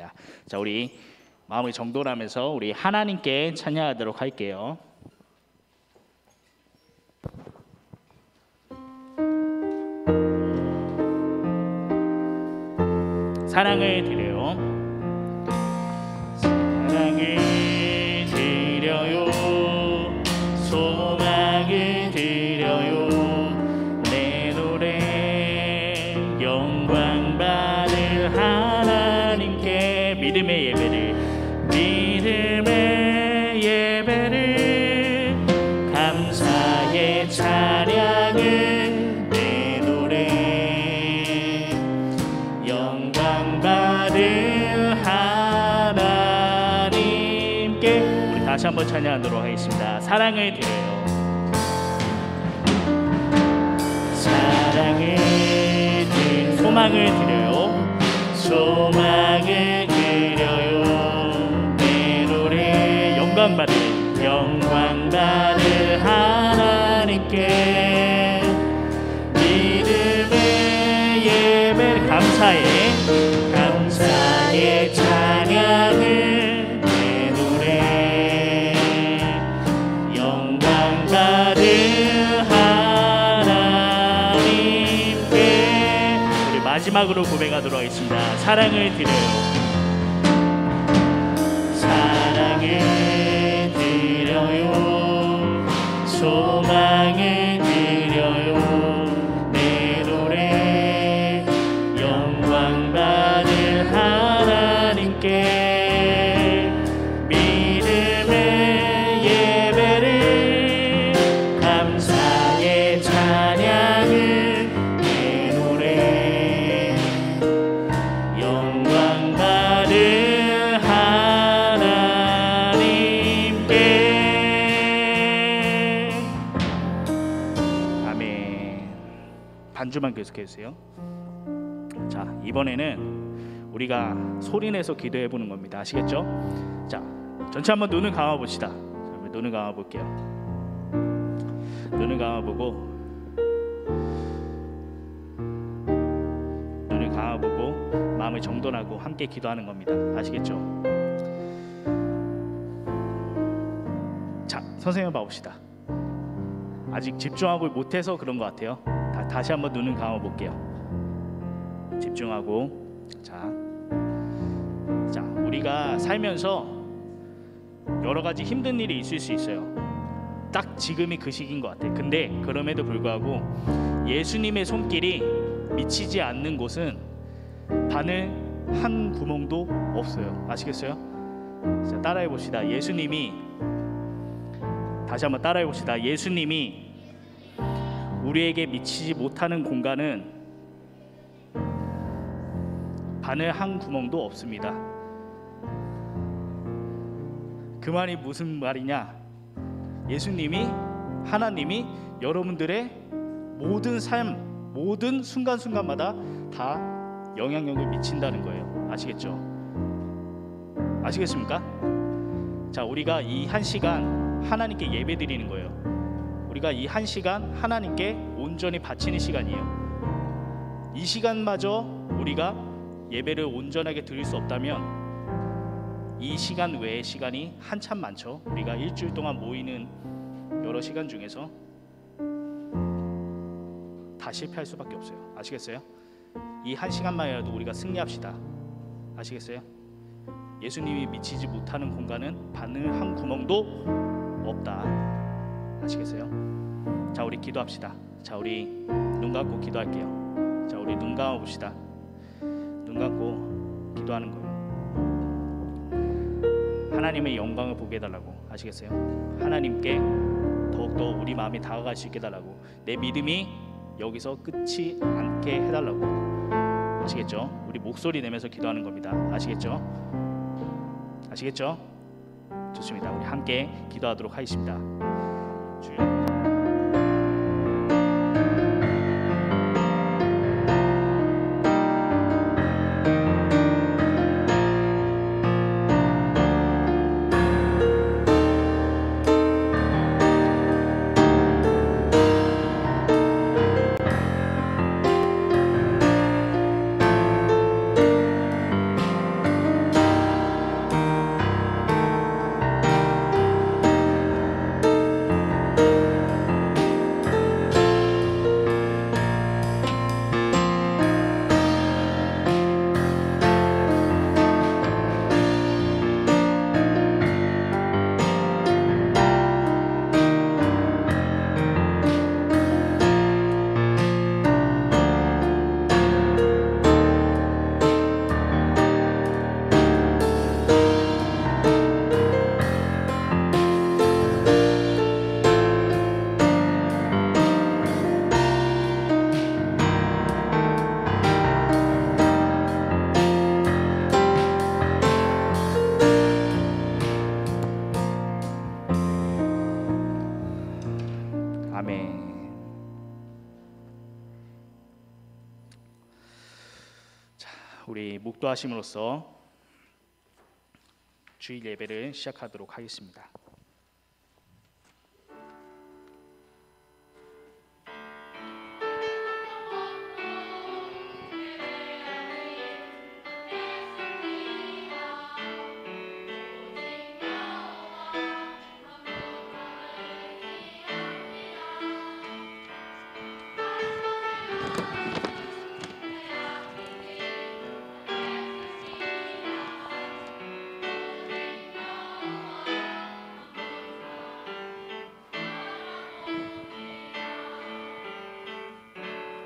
하겠습니다. 자, 우리 마음을 정돈하면서 우리 하나님께 찬양하도록 할게요. 사랑을 드려요. 사랑을 드려요. 소망을 드려요. 내 노래 영광 받을 하나님께 믿음의 예배를 감사의 찬양을 내 노래 영광 받을 하나님께. 우리 다시 한번 찬양하도록 하겠습니다. 사랑을 드려요. 소망을 드려요. 소망을 드려요. 내 노래 영광 받을 하나님께 믿음의 예배 감사의 찬양을 내 노래 영광 받을 하나님께. 우리 마지막으로 고백하도록 하겠습니다. 사랑을 드려요. 사랑을 드려요. 소망을 드려요. 내 노래 영광 받을 하나님께 믿음의 예배를 감사의 찬양을 내 노래 영광 받을 하나님께. 아멘. 반주만 계속해 주세요. 자, 이번에는 우리가 소리내서 기도해 보는 겁니다. 아시겠죠? 자, 전체 한번 눈을 감아 봅시다. 눈을 감아 볼게요. 눈을 감아 보고 마음을 정돈하고 함께 기도하는 겁니다. 아시겠죠? 자, 선생님 봐봅시다. 아직 집중하고 못해서 그런 것 같아요. 다시 한번 눈을 감아 볼게요. 집중하고. 자, 우리가 살면서 여러 가지 힘든 일이 있을 수 있어요. 딱 지금이 그 시기인 것 같아요. 근데 그럼에도 불구하고 예수님의 손길이 미치지 않는 곳은 바늘 한 구멍도 없어요. 아시겠어요? 자, 따라해 봅시다. 다시 한번 따라해 봅시다. 예수님이 우리에게 미치지 못하는 공간은 바늘 한 구멍도 없습니다. 그 말이 무슨 말이냐? 하나님이 여러분들의 모든 삶, 모든 순간순간마다 다 영향력을 미친다는 거예요. 아시겠죠? 아시겠습니까? 자, 우리가 이 한 시간 하나님께 예배 드리는 거예요. 우리가 이 한 시간 하나님께 온전히 바치는 시간이에요. 이 시간마저 우리가 예배를 온전하게 드릴 수 없다면 이 시간 외의 시간이 한참 많죠. 우리가 일주일 동안 모이는 여러 시간 중에서 다 실패할 수밖에 없어요. 아시겠어요? 이 한 시간만이라도 우리가 승리합시다. 아시겠어요? 예수님이 미치지 못하는 공간은 바늘 한 구멍도 없다. 아시겠어요? 자, 우리 기도합시다. 자, 우리 눈 감고 기도할게요. 자, 우리 눈 감아 봅시다. 눈 감고 기도하는 거예요. 하나님의 영광을 보게 해달라고. 아시겠어요? 하나님께 더욱더 우리 마음이 다가갈 수 있게 해달라고. 내 믿음이 여기서 끝이 않게 해달라고. 아시겠죠? 우리 목소리 내면서 기도하는 겁니다. 아시겠죠? 아시겠죠? 좋습니다. 우리 함께 기도하도록 하겠습니다. 주여, 우리 묵도하심으로써 주일 예배를 시작하도록 하겠습니다.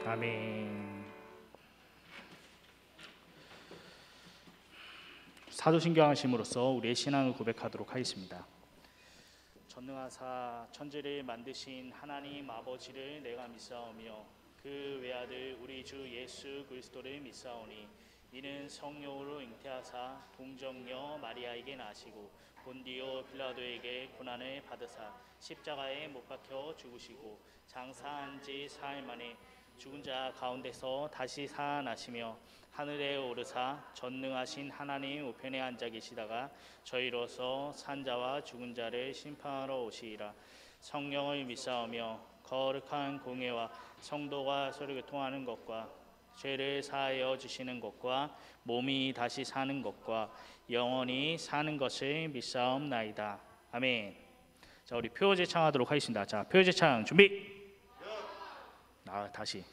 아멘. 사도신경하심으로써 우리의 신앙을 고백하도록 하겠습니다. 전능하사 천지를 만드신 하나님 아버지를 내가 믿사오며 그 외아들 우리 주 예수 그리스도를 믿사오니 이는 성령으로 잉태하사 동정녀 마리아에게 나시고 본디오 빌라도에게 고난을 받으사 십자가에 못 박혀 죽으시고 장사한 지 사흘 만에 죽은 자 가운데서 다시 살아나시며 하늘에 오르사 전능하신 하나님 우편에 앉아 계시다가 저희로서 산 자와 죽은 자를 심판하러 오시리라. 성령을 믿사오며 거룩한 공예와 성도가 서로 교통하는 것과 죄를 사하여 주시는 것과 몸이 다시 사는 것과 영원히 사는 것을 믿사옵나이다. 아멘. 자, 우리 표제 창하도록 하겠습니다. 자, 표제 창 준비. 다시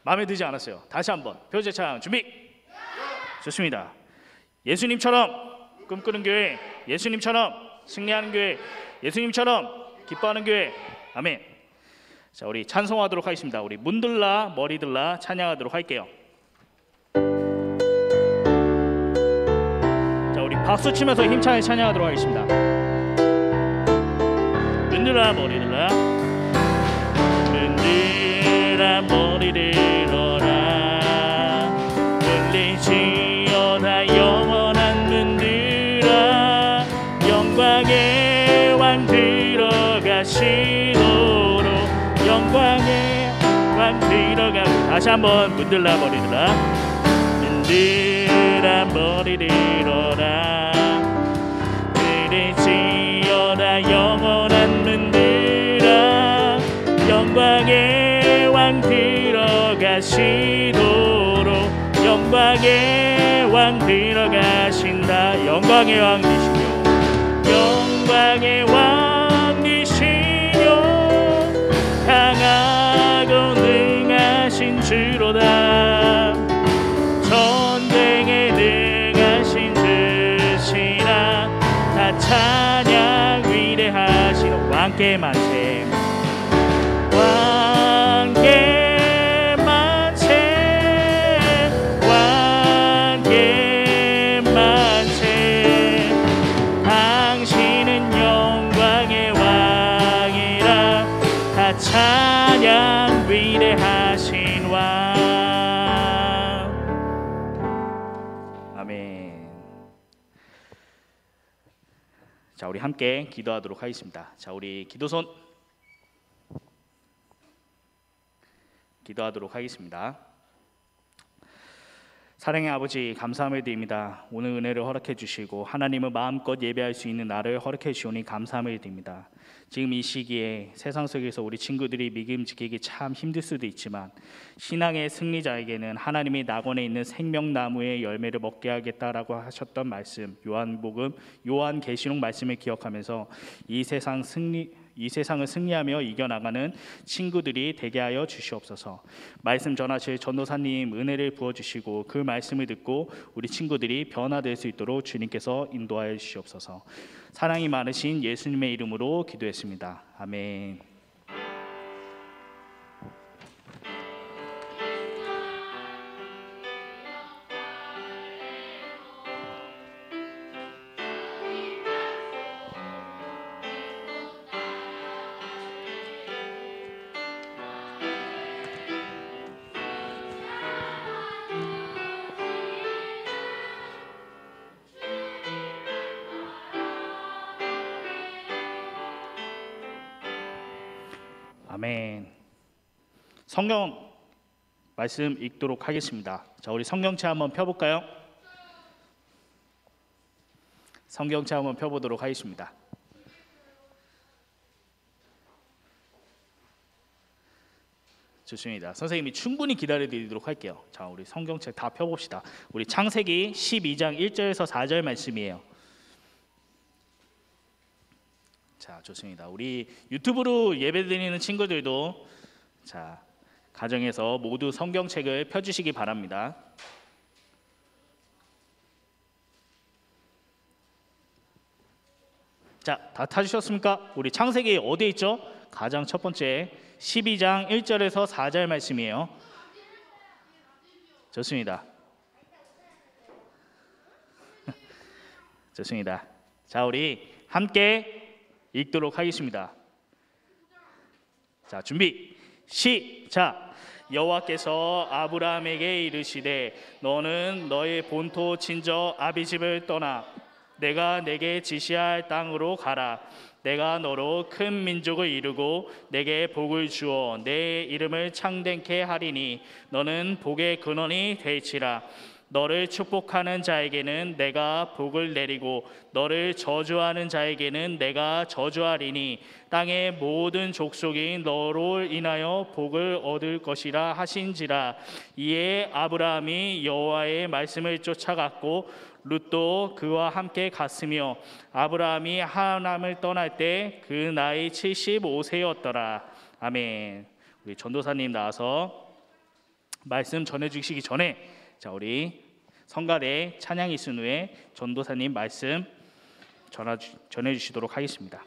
마음에 들지 않았어요. 다시 한번 표제 창 준비. 좋습니다. 예수님처럼 꿈꾸는 교회, 예수님처럼 승리하는 교회, 예수님처럼 기뻐하는 교회. 아멘. 자, 우리 찬송하도록 하겠습니다. 우리 문들라 머리들라 찬양하도록 할게요. 자, 우리 박수 치면서 힘차게 찬양하도록 하겠습니다. 문들라 머리들라 머리를 들어라 열리시어다 영원한 문들아 영광의 왕 들어가시도록 영광의 왕 들어가고 다시 한번 문들라 머리들아 문들아 머리를 들어라 열리시어다 영원한 문들아 영광의 왕 들어가시도록 영광의 왕 들어가신다. 영광의 왕 되시며 영광의 왕 되시며 강하고 능하신 주로다 전쟁에 능하신 주시라 다 찬양 위대하신 왕께 만세 왕께 만세 왕께 만세 당신은 영광의 왕이라 다 찬양 위대하신 왕. 아멘. 자, 우리 함께 기도하도록 하겠습니다. 자, 우리 기도손 기도하도록 하겠습니다. 사랑의 아버지 감사함을 드립니다. 오늘 은혜를 허락해 주시고 하나님을 마음껏 예배할 수 있는 날을 허락해 주시오니 감사함을 드립니다. 지금 이 시기에 세상 속에서 우리 친구들이 믿음 지키기 참 힘들 수도 있지만 신앙의 승리자에게는 하나님이 낙원에 있는 생명나무의 열매를 먹게 하겠다라고 하셨던 말씀 요한계시록 말씀을 기억하면서 이 세상을 승리하며 이겨나가는 친구들이 되게 하여 주시옵소서. 말씀 전하실 전도사님 은혜를 부어주시고 그 말씀을 듣고 우리 친구들이 변화될 수 있도록 주님께서 인도하여 주시옵소서. 사랑이 많으신 예수님의 이름으로 기도했습니다. 아멘. 아멘. 성경 말씀 읽도록 하겠습니다. 자, 우리 성경책 한번 펴볼까요? 성경책 한번 펴보도록 하겠습니다. 좋습니다. 선생님이 충분히 기다려드리도록 할게요. 자, 우리 성경책 다 펴봅시다. 우리 창세기 12장 1절에서 4절 말씀이에요. 자, 좋습니다. 우리 유튜브로 예배드리는 친구들도 자, 가정에서 모두 성경책을 펴주시기 바랍니다. 자, 다 타주셨습니까? 우리 창세기 어디에 있죠? 가장 첫 번째 12장 1절에서 4절 말씀이에요. 좋습니다. 좋습니다. 자, 우리 함께 읽도록 하겠습니다. 자, 준비 시작. 여호와께서 아브라함에게 이르시되 너는 너의 본토 친정 아비집을 떠나 내가 내게 지시할 땅으로 가라. 내가 너로 큰 민족을 이루고 내게 복을 주어 내 이름을 창대케 하리니 너는 복의 근원이 될지라. 너를 축복하는 자에게는 내가 복을 내리고 너를 저주하는 자에게는 내가 저주하리니 땅의 모든 족속이 너로 인하여 복을 얻을 것이라 하신지라. 이에 아브라함이 여호와의 말씀을 쫓아갔고 룻도 그와 함께 갔으며 아브라함이 하란을 떠날 때 그 나이 75세였더라. 아멘. 우리 전도사님 나와서 말씀 전해주시기 전에 자, 우리 성가대 찬양이 있은 후에 전도사님 말씀 전해주시도록 하겠습니다.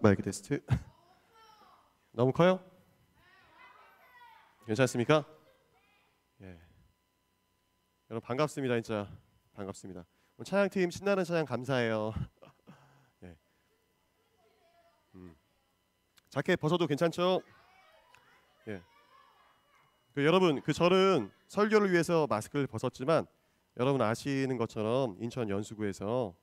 마이크 테스트. 너무 커요? 괜찮습니까? 예. 여러분 반갑습니다. 진짜 반갑습니다. 오늘 찬양팀 신나는 찬양 감사해요. 예. 자켓 벗어도 괜찮죠? 예. 여러분 저는 설교를 위해서 마스크를 벗었지만 여러분 아시는 것처럼 인천 연수구에서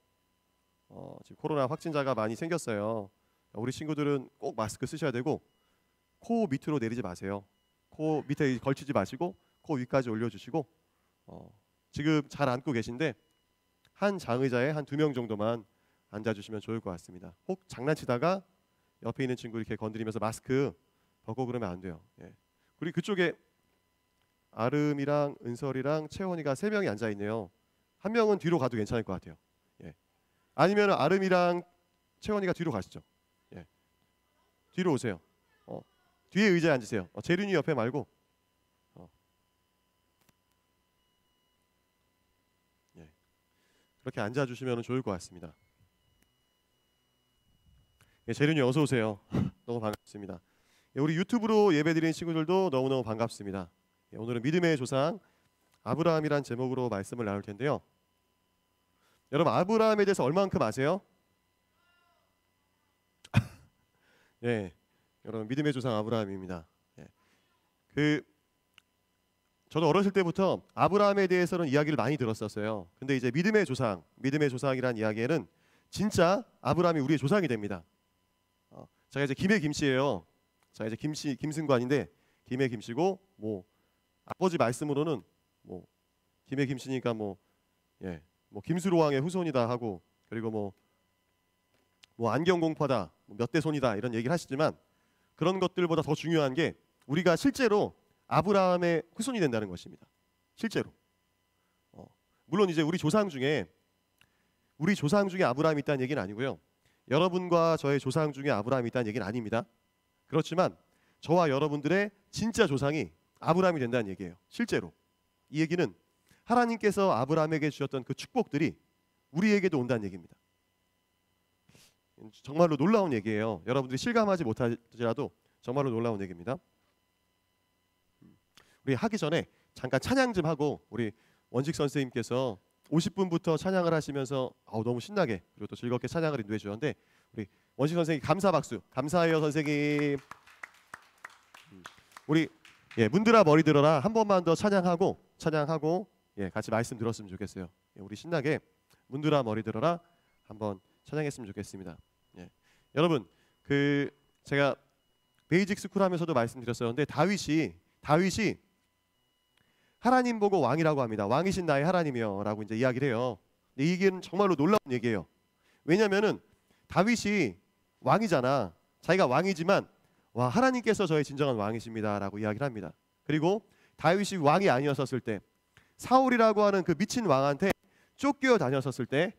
지금 코로나 확진자가 많이 생겼어요. 우리 친구들은 꼭 마스크 쓰셔야 되고 코 밑으로 내리지 마세요. 코 밑에 걸치지 마시고 코 위까지 올려주시고 지금 잘 앉고 계신데 한 장의자에 한 2명 정도만 앉아주시면 좋을 것 같습니다. 혹 장난치다가 옆에 있는 친구 이렇게 건드리면서 마스크 벗고 그러면 안 돼요. 예. 우리 그쪽에 아름이랑 은설이랑 채원이가 3명이 앉아 있네요. 한 명은 뒤로 가도 괜찮을 것 같아요. 예. 아니면 아름이랑 채원이가 뒤로 가시죠. 예. 뒤로 오세요. 뒤에 의자에 앉으세요. 재륜이 옆에 말고. 예. 그렇게 앉아주시면 좋을 것 같습니다. 예, 재륜이 어서 오세요. 너무 반갑습니다. 예, 우리 유튜브로 예배드리는 친구들도 너무너무 반갑습니다. 예, 오늘은 믿음의 조상 아브라함이란 제목으로 말씀을 나눌 텐데요. 여러분 아브라함에 대해서 얼마만큼 아세요? 예, 여러분 믿음의 조상 아브라함입니다. 예. 저도 어렸을 때부터 아브라함에 대해서는 이야기를 많이 들었었어요. 근데 이제 믿음의 조상이란 이야기에는 진짜 아브라함이 우리의 조상이 됩니다. 제가 이제 김의 김씨예요. 자 이제 김승관인데 김의 김씨고 뭐 아버지 말씀으로는 뭐 김의 김씨니까 뭐 김수로 왕의 후손이다 하고 그리고 뭐 안경공파다 몇 대 손이다 이런 얘기를 하시지만 그런 것들보다 더 중요한 게 우리가 실제로 아브라함의 후손이 된다는 것입니다. 실제로. 물론 이제 우리 조상 중에 아브라함이 있다는 얘기는 아니고요. 여러분과 저의 조상 중에 아브라함이 있다는 얘기는 아닙니다. 그렇지만 저와 여러분들의 진짜 조상이 아브라함이 된다는 얘기예요. 실제로. 이 얘기는 하나님께서 아브라함에게 주셨던 그 축복들이 우리에게도 온다는 얘기입니다. 정말로 놀라운 얘기예요. 여러분들이 실감하지 못하더라도 정말로 놀라운 얘기입니다. 우리 하기 전에 잠깐 찬양 좀 하고 우리 원식 선생님께서 50분부터 찬양을 하시면서 너무 신나게 그리고 또 즐겁게 찬양을 인도해 주셨는데 우리 원식 선생님 감사 박수. 감사해요 선생님. 우리 문들아 머리 들어라 한 번만 더 찬양하고 같이 말씀 들었으면 좋겠어요. 우리 신나게 문들아 머리 들어라 한번 찬양했으면 좋겠습니다. 여러분 제가 베이직 스쿨 하면서도 말씀드렸었는데 다윗이 하나님 보고 왕이라고 합니다. 왕이신 나의 하나님이여 라고 이제 이야기를 해요. 근데 이게 정말로 놀라운 얘기예요. 왜냐면은 다윗이 왕이잖아. 자기가 왕이지만 와 하나님께서 저의 진정한 왕이십니다 라고 이야기를 합니다. 그리고 다윗이 왕이 아니었었을 때 사울이라고 하는 그 미친 왕한테 쫓겨 다녔었을 때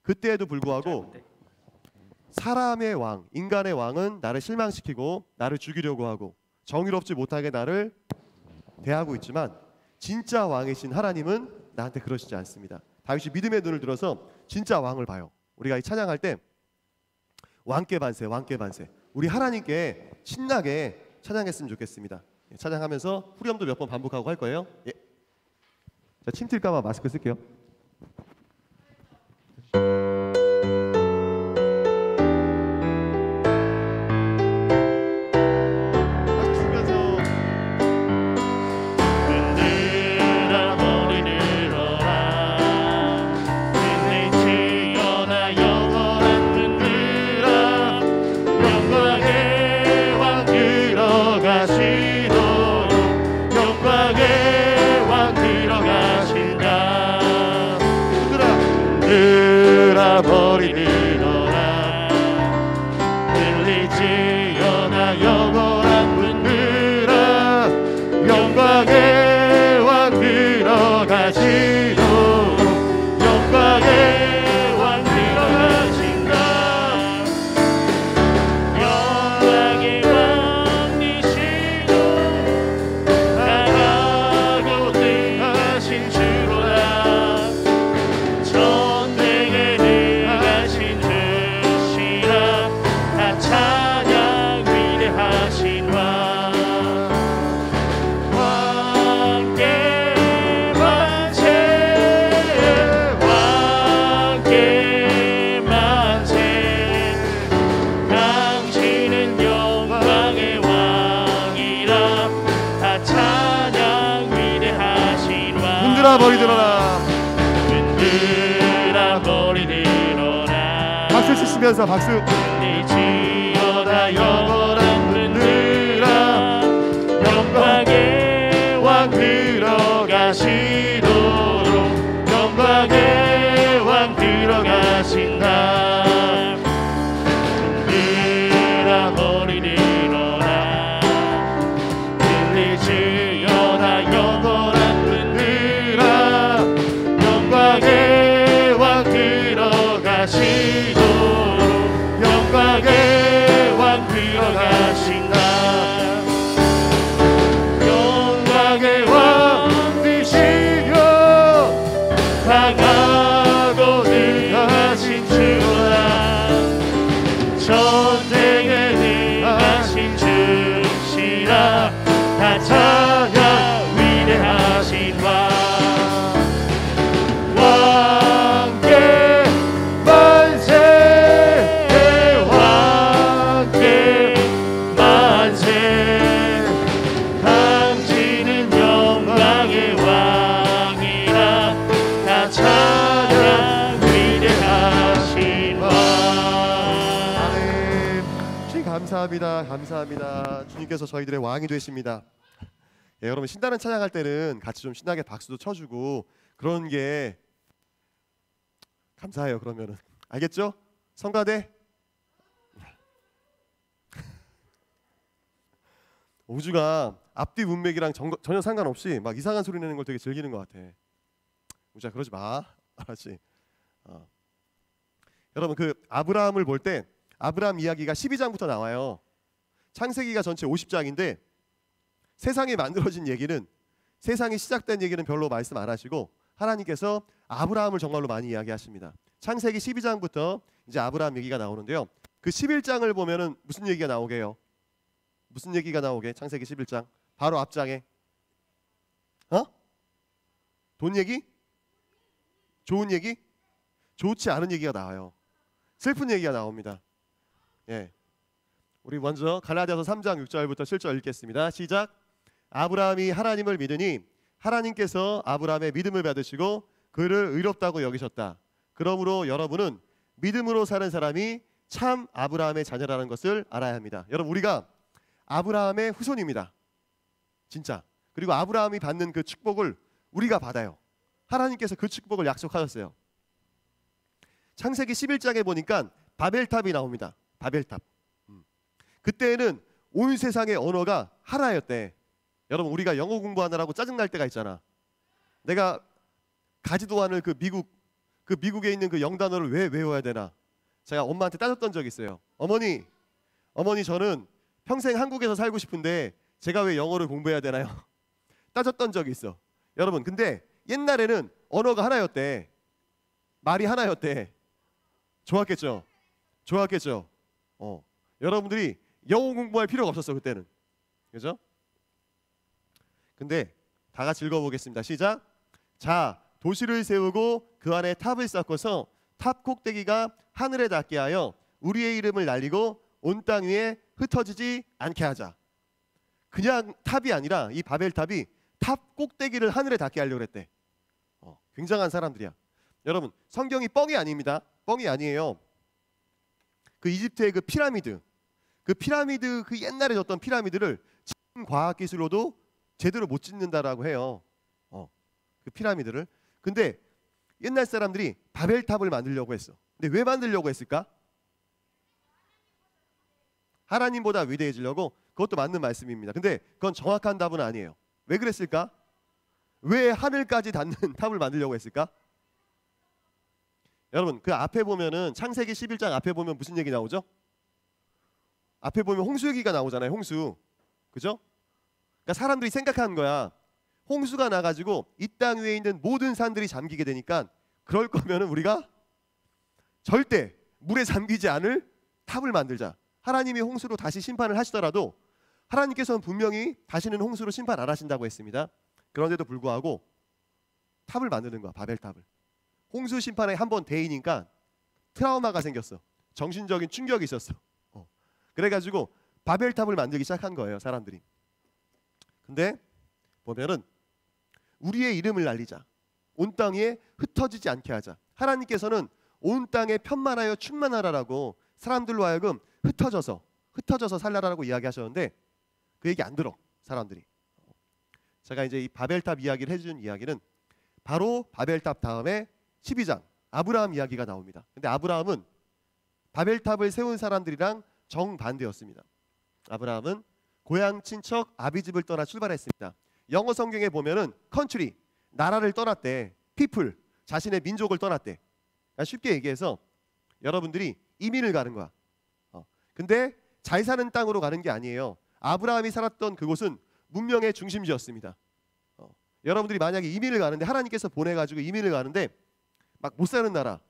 그때에도 불구하고 사람의 왕, 인간의 왕은 나를 실망시키고 나를 죽이려고 하고 정의롭지 못하게 나를 대하고 있지만 진짜 왕이신 하나님은 나한테 그러시지 않습니다. 다윗이 믿음의 눈을 들어서 진짜 왕을 봐요. 우리가 이 찬양할 때 왕께 반세 왕께 반세 우리 하나님께 신나게 찬양했으면 좋겠습니다. 찬양하면서 후렴도 몇 번 반복하고 할 거예요. 자, 침 튈까봐 마스크 쓸게요. 전쟁에 들어가신 주 흔들어 버리더라. 흔들어 버리리로라. 박수 치시면서 박수. 네 지어다 영원한 흔들어 영광의 왕 들어가시도록 영광의 왕 들어가신 날 흔들어 버리리로라. 들리지어다 영원한 흔들어 영광의 왕 들어가시도록 영광의 왕 들어가신 날 영광의 왕 되시려 강하고 능하신 주라. 전쟁에 능하신 주시라. 다 찬양 위대하신 왕. 왕께 만세 왕께 만세. 당신은 영광의 왕이라. 다 찬양 위대하신 왕. 아멘. 주님 감사합니다. 감사합니다. 주님께서 저희들의 왕이 되십니다. 예, 여러분 신나는 찬양할 때는 같이 좀 신나게 박수도 쳐주고 그런 게 감사해요. 그러면은 알겠죠? 성가대. 우주가 앞뒤 문맥이랑 전혀 상관없이 막 이상한 소리 내는 걸 되게 즐기는 것 같아. 우주야 그러지 마. 알았지? 여러분 그 아브라함을 볼 때 아브라함 이야기가 12장부터 나와요. 창세기가 전체 50장인데 세상이 만들어진 얘기는, 세상이 시작된 얘기는 별로 말씀 안 하시고 하나님께서 아브라함을 정말로 많이 이야기하십니다. 창세기 12장부터 이제 아브라함 얘기가 나오는데요. 그 11장을 보면은 무슨 얘기가 나오게요? 무슨 얘기가 나오게? 창세기 11장 바로 앞장에 돈 얘기? 좋은 얘기? 좋지 않은 얘기가 나와요. 슬픈 얘기가 나옵니다. 예. 우리 먼저 갈라디아서 3장 6절부터 7절 읽겠습니다. 시작. 아브라함이 하나님을 믿으니 하나님께서 아브라함의 믿음을 받으시고 그를 의롭다고 여기셨다. 그러므로 여러분은 믿음으로 사는 사람이 참 아브라함의 자녀라는 것을 알아야 합니다. 여러분 우리가 아브라함의 후손입니다. 진짜. 그리고 아브라함이 받는 그 축복을 우리가 받아요. 하나님께서 그 축복을 약속하셨어요. 창세기 11장에 보니까 바벨탑이 나옵니다. 바벨탑. 그때는 온 세상의 언어가 하나였대. 여러분 우리가 영어 공부하느라고 짜증날 때가 있잖아. 내가 가지도 않을 그 미국에 있는 그 영단어를 왜 외워야 되나. 제가 엄마한테 따졌던 적이 있어요. 어머니 저는 평생 한국에서 살고 싶은데 제가 왜 영어를 공부해야 되나요? 따졌던 적이 있어. 여러분 근데 옛날에는 언어가 하나였대. 말이 하나였대. 좋았겠죠? 여러분들이 영어 공부할 필요가 없었어 그때는. 그죠? 근데 다 같이 읽어보겠습니다. 시작. 자, 도시를 세우고 그 안에 탑을 쌓고서 탑 꼭대기가 하늘에 닿게 하여 우리의 이름을 날리고 온 땅 위에 흩어지지 않게 하자. 그냥 탑이 아니라 이 바벨탑이 탑 꼭대기를 하늘에 닿게 하려고 그랬대. 굉장한 사람들이야. 여러분 성경이 뻥이 아닙니다. 뻥이 아니에요. 그 이집트의 그 피라미드 그 옛날에 졌던 피라미드를 지금 과학기술로도 제대로 못 짓는다라고 해요. 그 피라미드를. 근데 옛날 사람들이 바벨탑을 만들려고 했어. 근데 왜 만들려고 했을까? 하나님보다 위대해지려고. 그것도 맞는 말씀입니다. 근데 그건 정확한 답은 아니에요. 왜 그랬을까? 왜 하늘까지 닿는 탑을 만들려고 했을까? 여러분 그 앞에 보면은 창세기 11장 앞에 보면 무슨 얘기 나오죠? 앞에 보면 홍수 얘기가 나오잖아요. 홍수. 그죠? 그러니까 사람들이 생각하는 거야. 홍수가 나가지고 이 땅 위에 있는 모든 산들이 잠기게 되니까 그럴 거면은 우리가 절대 물에 잠기지 않을 탑을 만들자. 하나님이 홍수로 다시 심판을 하시더라도 하나님께서는 분명히 다시는 홍수로 심판 안 하신다고 했습니다. 그런데도 불구하고 탑을 만드는 거야. 바벨탑을. 홍수 심판에 한번 대이니까 트라우마가 생겼어. 정신적인 충격이 있었어. 그래가지고 바벨탑을 만들기 시작한 거예요. 사람들이. 근데 보면은 우리의 이름을 날리자. 온 땅에 흩어지지 않게 하자. 하나님께서는 온 땅에 편만하여 충만하라라고 사람들로 하여금 흩어져서 살라라고 이야기하셨는데 그 얘기 안 들어 사람들이. 제가 이제 이 바벨탑 이야기를 해준 이야기는 바로 바벨탑 다음에 12장 아브라함 이야기가 나옵니다. 근데 아브라함은 바벨탑을 세운 사람들이랑 정반대였습니다. 아브라함은 고향 친척 아비집을 떠나 출발했습니다. 영어 성경에 보면은 country, 나라를 떠났대. people, 자신의 민족을 떠났대. 그러니까 쉽게 얘기해서 여러분들이 이민을 가는 거야. 근데 잘 사는 땅으로 가는 게 아니에요. 아브라함이 살았던 그곳은 문명의 중심지였습니다. 여러분들이 만약에 이민을 가는데 하나님께서 보내가지고 이민을 가는데 막 못 사는 나라,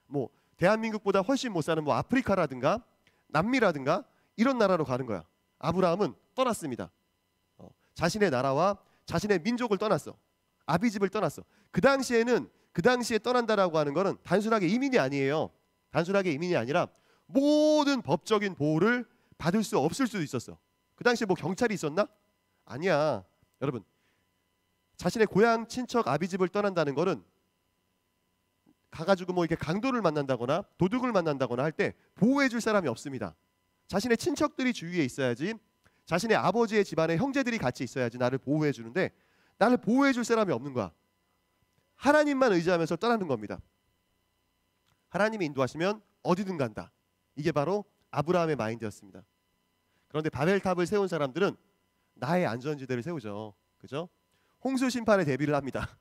뭐 대한민국보다 훨씬 못 사는 뭐 아프리카라든가 남미라든가 이런 나라로 가는 거야. 아브라함은 떠났습니다. 자신의 나라와 자신의 민족을 떠났어. 아비집을 떠났어. 그 당시에 떠난다라고 하는 거는 단순하게 이민이 아니에요. 단순하게 이민이 아니라 모든 법적인 보호를 받을 수 없을 수도 있었어. 그 당시에 뭐 경찰이 있었나? 아니야. 여러분, 자신의 고향 친척 아비집을 떠난다는 거는 가가지고 뭐 이렇게 강도를 만난다거나 도둑을 만난다거나 할 때 보호해 줄 사람이 없습니다. 자신의 친척들이 주위에 있어야지, 자신의 아버지의 집안의 형제들이 같이 있어야지 나를 보호해 주는데 나를 보호해 줄 사람이 없는 거야. 하나님만 의지하면서 떠나는 겁니다. 하나님이 인도하시면 어디든 간다. 이게 바로 아브라함의 마인드였습니다. 그런데 바벨탑을 세운 사람들은 나의 안전지대를 세우죠. 그죠? 홍수 심판에 대비를 합니다.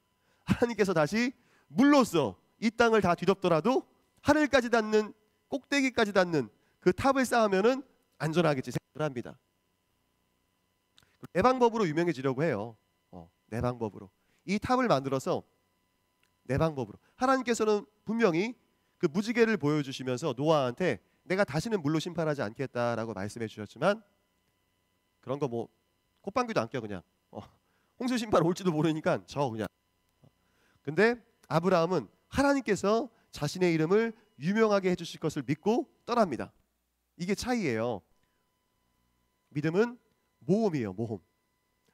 하나님께서 다시 물로써 이 땅을 다 뒤덮더라도 하늘까지 닿는, 꼭대기까지 닿는 그 탑을 쌓으면은 안전하겠지 생각을 합니다. 내 방법으로 유명해지려고 해요. 내 방법으로. 이 탑을 만들어서 내 방법으로. 하나님께서는 분명히 그 무지개를 보여주시면서 노아한테 내가 다시는 물로 심판하지 않겠다라고 말씀해 주셨지만 그런 거 뭐 콧방귀도 안 껴 그냥. 홍수 심판 올지도 모르니까 저 그냥. 근데 아브라함은 하나님께서 자신의 이름을 유명하게 해주실 것을 믿고 떠납니다. 이게 차이예요. 믿음은 모험이에요. 모험.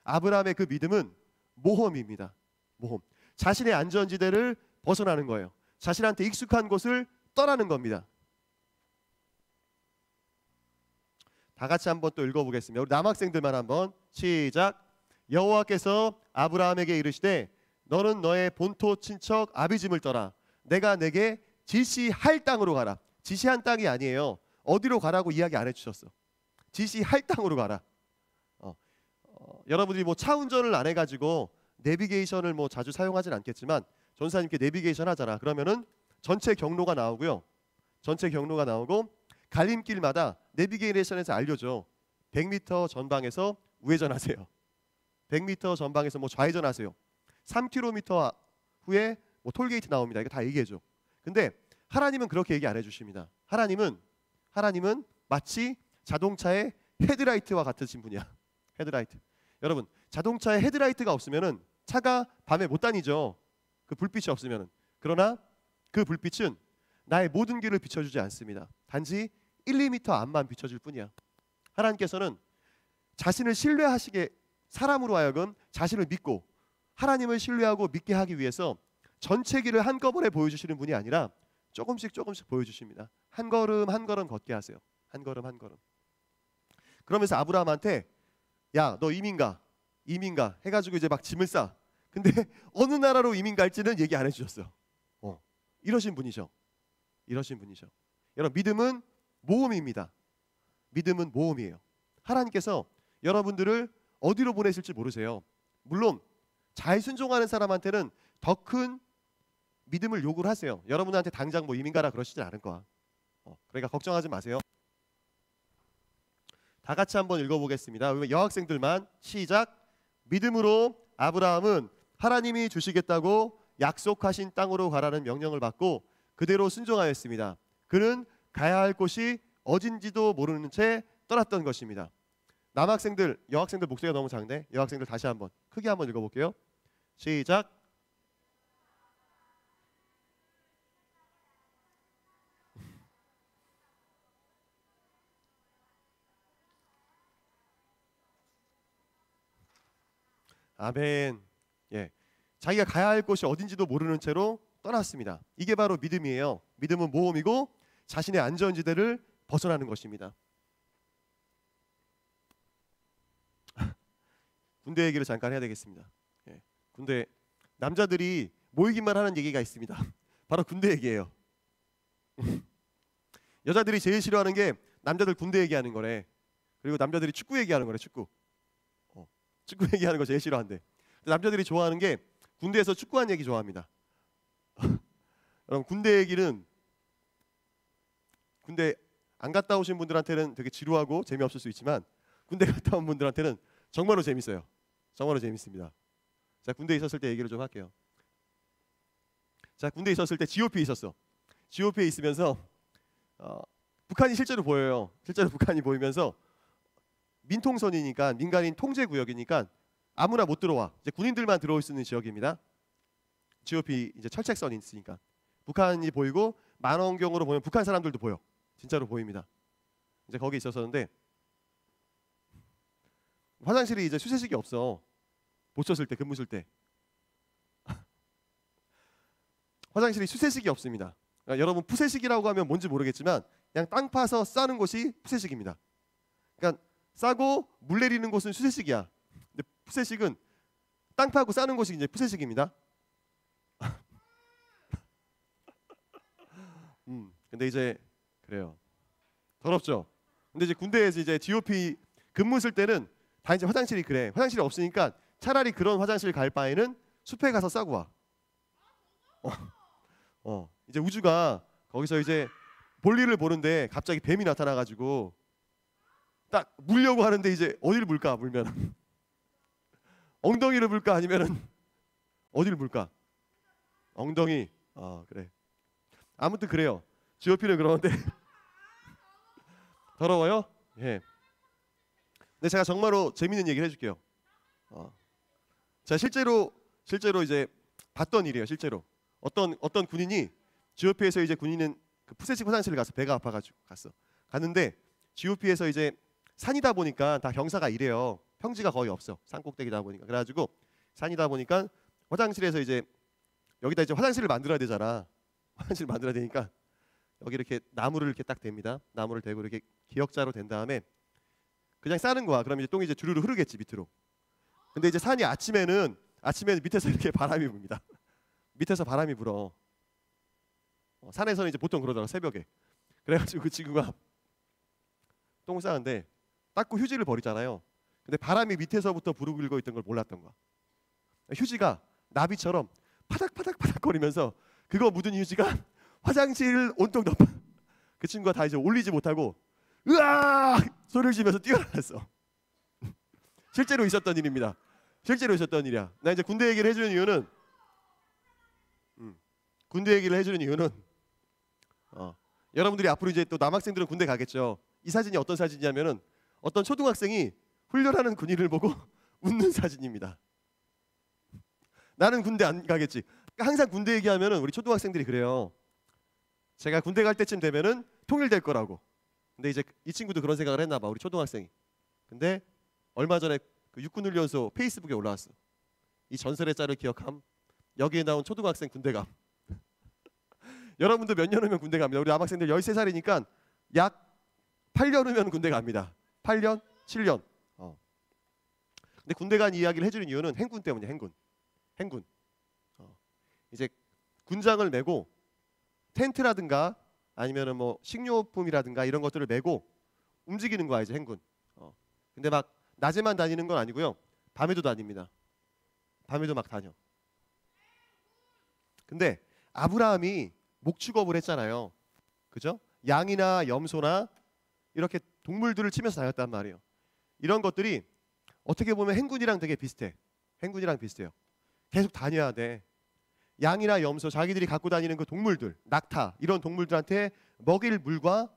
아브라함의 그 믿음은 모험입니다. 모험. 자신의 안전지대를 벗어나는 거예요. 자신한테 익숙한 곳을 떠나는 겁니다. 다 같이 한번 또 읽어보겠습니다. 우리 남학생들만 한번 시작. 여호와께서 아브라함에게 이르시되 너는 너의 본토 친척 아비짐을 떠나 내가 내게 지시할 땅으로 가라. 지시한 땅이 아니에요. 어디로 가라고 이야기 안 해주셨어. 지시할 땅으로 가라. 여러분들이 뭐 차 운전을 안 해가지고 내비게이션을 뭐 자주 사용하진 않겠지만 전사님께 내비게이션 하잖아. 그러면은 전체 경로가 나오고요. 전체 경로가 나오고 갈림길마다 내비게이션에서 알려줘. 100m 전방에서 우회전하세요. 100m 전방에서 뭐 좌회전하세요. 3km 후에 뭐 톨게이트 나옵니다. 이거 다 얘기해줘. 근데 하나님은 그렇게 얘기 안 해주십니다. 하나님은 마치 자동차의 헤드라이트와 같으신 분이야. 헤드라이트. 여러분, 자동차에 헤드라이트가 없으면은 차가 밤에 못 다니죠. 그 불빛이 없으면은. 그러나 그 불빛은 나의 모든 길을 비춰주지 않습니다. 단지 1, 2m 앞만 비춰줄 뿐이야. 하나님께서는 자신을 신뢰하시게 사람으로 하여금 자신을 믿고 하나님을 신뢰하고 믿게 하기 위해서 전체 길을 한꺼번에 보여주시는 분이 아니라 조금씩 보여주십니다. 한 걸음 한 걸음 걷게 하세요. 한 걸음 한 걸음. 그러면서 아브라함한테 야, 너 이민 가 해가지고 이제 막 짐을 싸. 근데 어느 나라로 이민 갈지는 얘기 안 해주셨어요. 이러신 분이죠. 여러분, 믿음은 모험입니다. 믿음은 모험이에요. 하나님께서 여러분들을 어디로 보내실지 모르세요. 물론 잘 순종하는 사람한테는 더 큰 믿음을 요구를 하세요. 여러분한테 당장 뭐 이민 가라 그러시진 않을 거야. 그러니까 걱정하지 마세요. 다 같이 한번 읽어보겠습니다. 여학생들만 시작. 믿음으로 아브라함은 하나님이 주시겠다고 약속하신 땅으로 가라는 명령을 받고 그대로 순종하였습니다. 그는 가야 할 곳이 어딘지도 모르는 채 떠났던 것입니다. 남학생들, 여학생들 목소리가 너무 작네. 여학생들 다시 한번 크게 한번 읽어볼게요. 시작. 아멘. 예, 자기가 가야 할 곳이 어딘지도 모르는 채로 떠났습니다. 이게 바로 믿음이에요. 믿음은 모험이고 자신의 안전지대를 벗어나는 것입니다. 군대 얘기를 잠깐 해야 되겠습니다. 예. 군대 남자들이 모이기만 하는 얘기가 있습니다. 바로 군대 얘기예요. 여자들이 제일 싫어하는 게 남자들 군대 얘기하는 거래. 그리고 남자들이 축구 얘기하는 거래. 축구 얘기하는 거 제일 싫어한대. 남자들이 좋아하는 게 군대에서 축구한 얘기 좋아합니다. 그럼 군대 얘기는 군대 안 갔다 오신 분들한테는 되게 지루하고 재미없을 수 있지만 군대 갔다 온 분들한테는 정말로 재밌어요. 정말로 재밌습니다. 자, 군대에 있었을 때 얘기를 좀 할게요. 자, 군대에 있었을 때 GOP 있었어. GOP에 있으면서 북한이 실제로 보여요. 실제로 북한이 보이면서 민통선이니까 민간인 통제 구역이니까 아무나 못 들어와. 이제 군인들만 들어올 수 있는 지역입니다. GOP 이제 철책선이 있으니까 북한이 보이고 만원경으로 보면 북한 사람들도 보여. 진짜로 보입니다. 이제 거기 있었었는데 화장실이 이제 수세식이 없어. 보쳤을 때 근무 쓸 때 화장실이 수세식이 없습니다. 그러니까 여러분 푸세식이라고 하면 뭔지 모르겠지만 그냥 땅 파서 싸는 곳이 푸세식입니다. 그러니까 싸고 물 내리는 곳은 수세식이야. 근데 푸세식은 땅 파고 싸는 곳이 이제 푸세식입니다. 근데 이제 그래요. 더럽죠. 근데 이제 군대에서 이제 GOP 근무 쓸 때는 다 이제 화장실이 그래. 화장실이 없으니까 차라리 그런 화장실 갈 바에는 숲에 가서 싸고 와. 이제 우주가 거기서 이제 볼일을 보는데 갑자기 뱀이 나타나가지고 딱 물려고 하는데 이제 어디를 물까? 물면 엉덩이를 물까? 아니면은 어디를 물까? 엉덩이. 그래. 아무튼 그래요. GOP는 그러는데 더러워요? 예. 근데 제가 정말로 재밌는 얘기를 해줄게요. 제가 실제로 이제 봤던 일이에요. 실제로 어떤 군인이 GOP에서 이제 군인은 그 푸세식 화장실을 가서 배가 아파가지고 갔는데 GOP에서 이제 산이다 보니까 다 경사가 이래요. 평지가 거의 없어. 산 꼭대기다 보니까. 그래가지고 산이다 보니까 화장실에서 이제 여기다 이제 화장실을 만들어야 되잖아. 화장실 만들어야 되니까 여기 이렇게 나무를 이렇게 딱 댑니다. 나무를 대고 이렇게 기역자로 된 다음에 그냥 싸는 거야. 그럼 이제 똥이 이제 주르르 흐르겠지 밑으로. 근데 이제 산이 아침에는 밑에서 이렇게 바람이 붑니다. 밑에서 바람이 불어. 산에서는 이제 보통 그러더라고 새벽에. 그래가지고 그 친구가 똥을 싸는데 닦고 휴지를 버리잖아요. 근데 바람이 밑에서부터 부르고 있던 걸 몰랐던 거야. 휴지가 나비처럼 파닥파닥파닥 거리면서 그거 묻은 휴지가 화장실 온통 덮어. 그 친구가 다 이제 올리지 못하고 으악 소리를 지면서 뛰어나갔어. 실제로 있었던 일입니다. 실제로 있었던 일이야. 나 이제 군대 얘기를 해주는 이유는 여러분들이 앞으로 이제 또 남학생들은 군대 가겠죠. 이 사진이 어떤 사진이냐면은 어떤 초등학생이 훈련하는 군인을 보고 웃는 사진입니다. 나는 군대 안 가겠지. 항상 군대 얘기하면은 우리 초등학생들이 그래요. 제가 군대 갈 때쯤 되면은 통일될 거라고. 근데 이제 이 친구도 그런 생각을 했나 봐. 우리 초등학생이. 근데 얼마 전에 그 육군훈련소 페이스북에 올라왔어. 이 전설의 짤을 기억함. 여기에 나온 초등학생 군대감. 여러분도 몇 년 후면 군대 갑니다. 우리 남학생들 13살이니까 약 8년 후면 군대 갑니다. 8년? 7년. 근데 군대 간 이야기를 해주는 이유는 행군 때문이야. 행군. 이제 군장을 메고 텐트라든가 아니면은 뭐 식료품이라든가 이런 것들을 메고 움직이는 거야 이제 행군. 근데 막 낮에만 다니는 건 아니고요. 밤에도 다닙니다. 밤에도 막 다녀. 근데 아브라함이 목축업을 했잖아요. 그죠? 양이나 염소나 이렇게 동물들을 치면서 다녔단 말이에요. 이런 것들이 어떻게 보면 행군이랑 되게 비슷해. 행군이랑 비슷해요. 계속 다녀야 돼. 양이나 염소, 자기들이 갖고 다니는 그 동물들, 낙타 이런 동물들한테 먹일 물과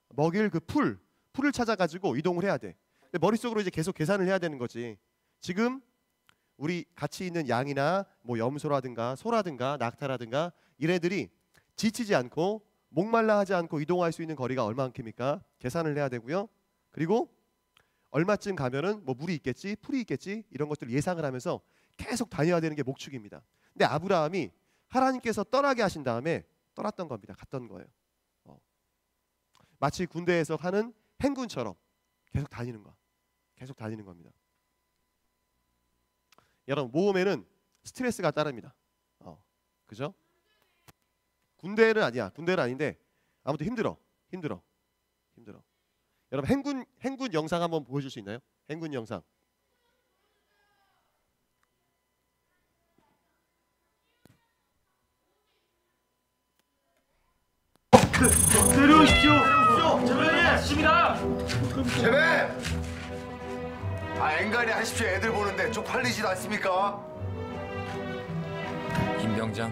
먹일 그 풀을 찾아가지고 이동을 해야 돼. 근데 머릿속으로 이제 계속 계산을 해야 되는 거지. 지금 우리 같이 있는 양이나 뭐 염소라든가 소라든가 낙타라든가 이래들이 지치지 않고 목말라 하지 않고 이동할 수 있는 거리가 얼마만큼입니까? 계산을 해야 되고요. 그리고 얼마쯤 가면은 뭐 물이 있겠지, 풀이 있겠지 이런 것들 예상을 하면서 계속 다녀야 되는 게 목축입니다. 근데 아브라함이 하나님께서 떠나게 하신 다음에 떠났던 겁니다. 갔던 거예요. 마치 군대에서 하는 행군처럼 계속 다니는 거, 계속 다니는 겁니다. 여러분, 모험에는 스트레스가 따릅니다. 그죠? 군대는 아니야. 군대는 아닌데 아무튼 힘들어. 여러분, 행군 영상 한번 보여줄 수 있나요? 행군 영상. 내려오십시오. 제발 있습니다. 제발! 앵간히 하십시오. 애들 보는데 쪽팔리지도 않습니까? 김 병장,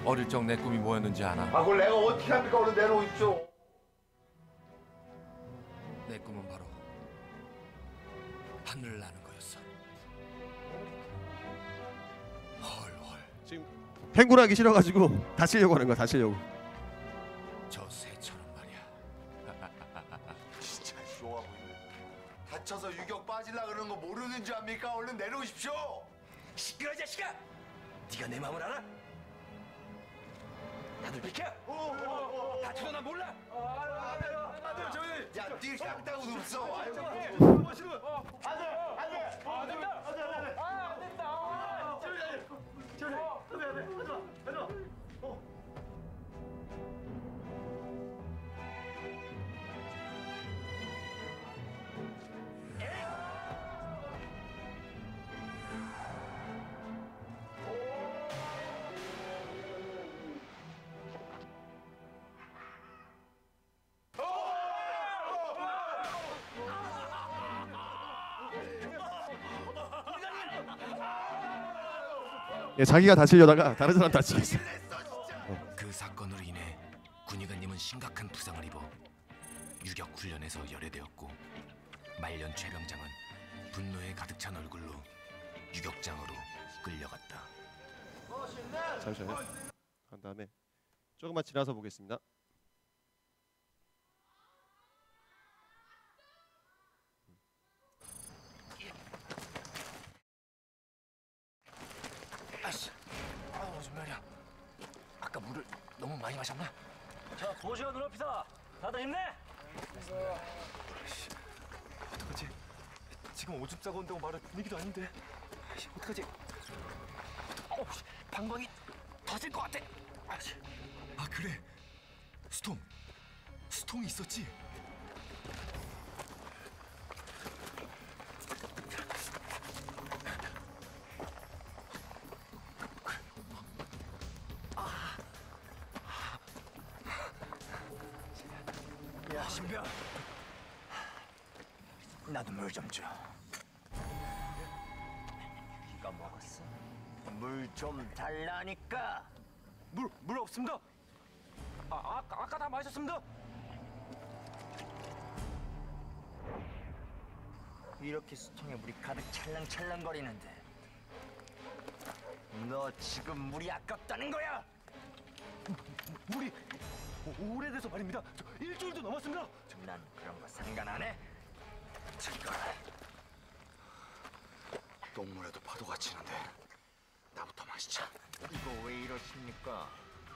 어릴 적 내 꿈이 뭐였는지 아나? 그걸 내가 어떻게 합니까? 얼른 내려오십시오. 내 꿈은 바로 하늘을 나는 거였어. 헐헐, 지금 행군하기 싫어가지고 다치려고 하는 거야. 다치려고. 저 새처럼 말이야. 진짜 쇼하고 있네. 다쳐서 유격 빠질라 그러는 거 모르는 줄 압니까? 얼른 내려오십시오. 시끄러 자식아! 네가 내 마음을 알아? 다들 비켜! 다쳐도 나 몰라! 야, 네 쌍따구 없어. 아유. 예, 자기가 다치려다가 다른 사람 다치겠어. 그 사건으로 인해 군의관님은 심각한 부상을 입어 유격 훈련에서 열애되었고 말년 최병장은 분노에 가득 찬 얼굴로 유격장으로 끌려갔다. 잠시만요. 한 다음에 조금만 지나서 보겠습니다. 아씨, 좀 말이야. 아까 물을 너무 많이 마셨나? 자, 도시가 눈앞이다. 다들 힘내. 어떡하지? 지금 오줌 싸고 온다고 말할 분위기도 아닌데. 어떡하지? 방광이 터질 것 같아. 아 그래, 스톰이 있었지. 야 신병, 나도 물 좀 줘. 이거 먹었어? 물 좀 달라니까. 물 없습니다. 아까 다 마셨습니다. 이렇게 수통에 물이 가득 찰랑찰랑거리는데 너 지금 물이 아깝다는 거야? 물이 오래돼서 말입니다. 저 일주일도 넘었습니다. 난 그런 거 상관 안 해. 잠깐. 똥물에도 파도가 치는데 나부터 마시자. 이거 왜 이러십니까?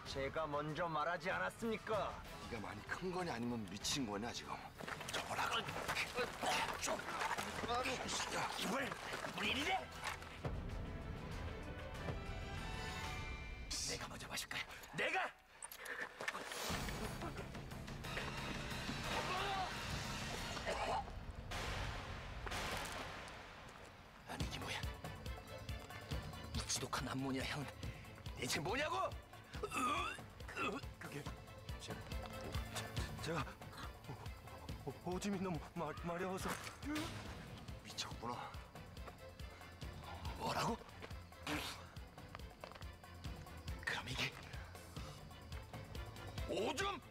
제가 먼저 말하지 않았습니까? 네가 많이 큰 거냐 아니면 미친 거냐 지금? 저라고. 물 이래? 내가 먼저 마실까요? 내가? 아니 이게 뭐야? 이 지독한 암모니아 향은 대체 뭐냐고? 그게 제가 오줌이 너무 마려워서. 미쳤구나. 뭐라고? 그럼 이게 오줌?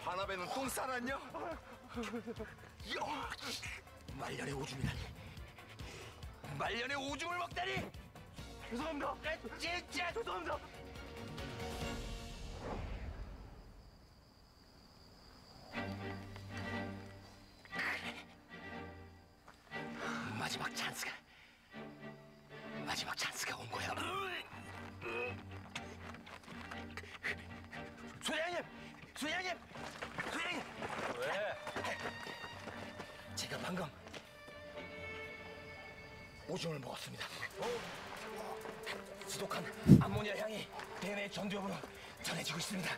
하나배는 똥 싸놨냐? 말년에 오줌이라니. 말년에 오줌을 먹다니. 죄송합니다. 진짜 죄송합니다. 그래. 마지막 찬스가 오줌을 먹었습니다. 지독한 암모니아 향이 대뇌 전두엽으로 전해지고 있습니다.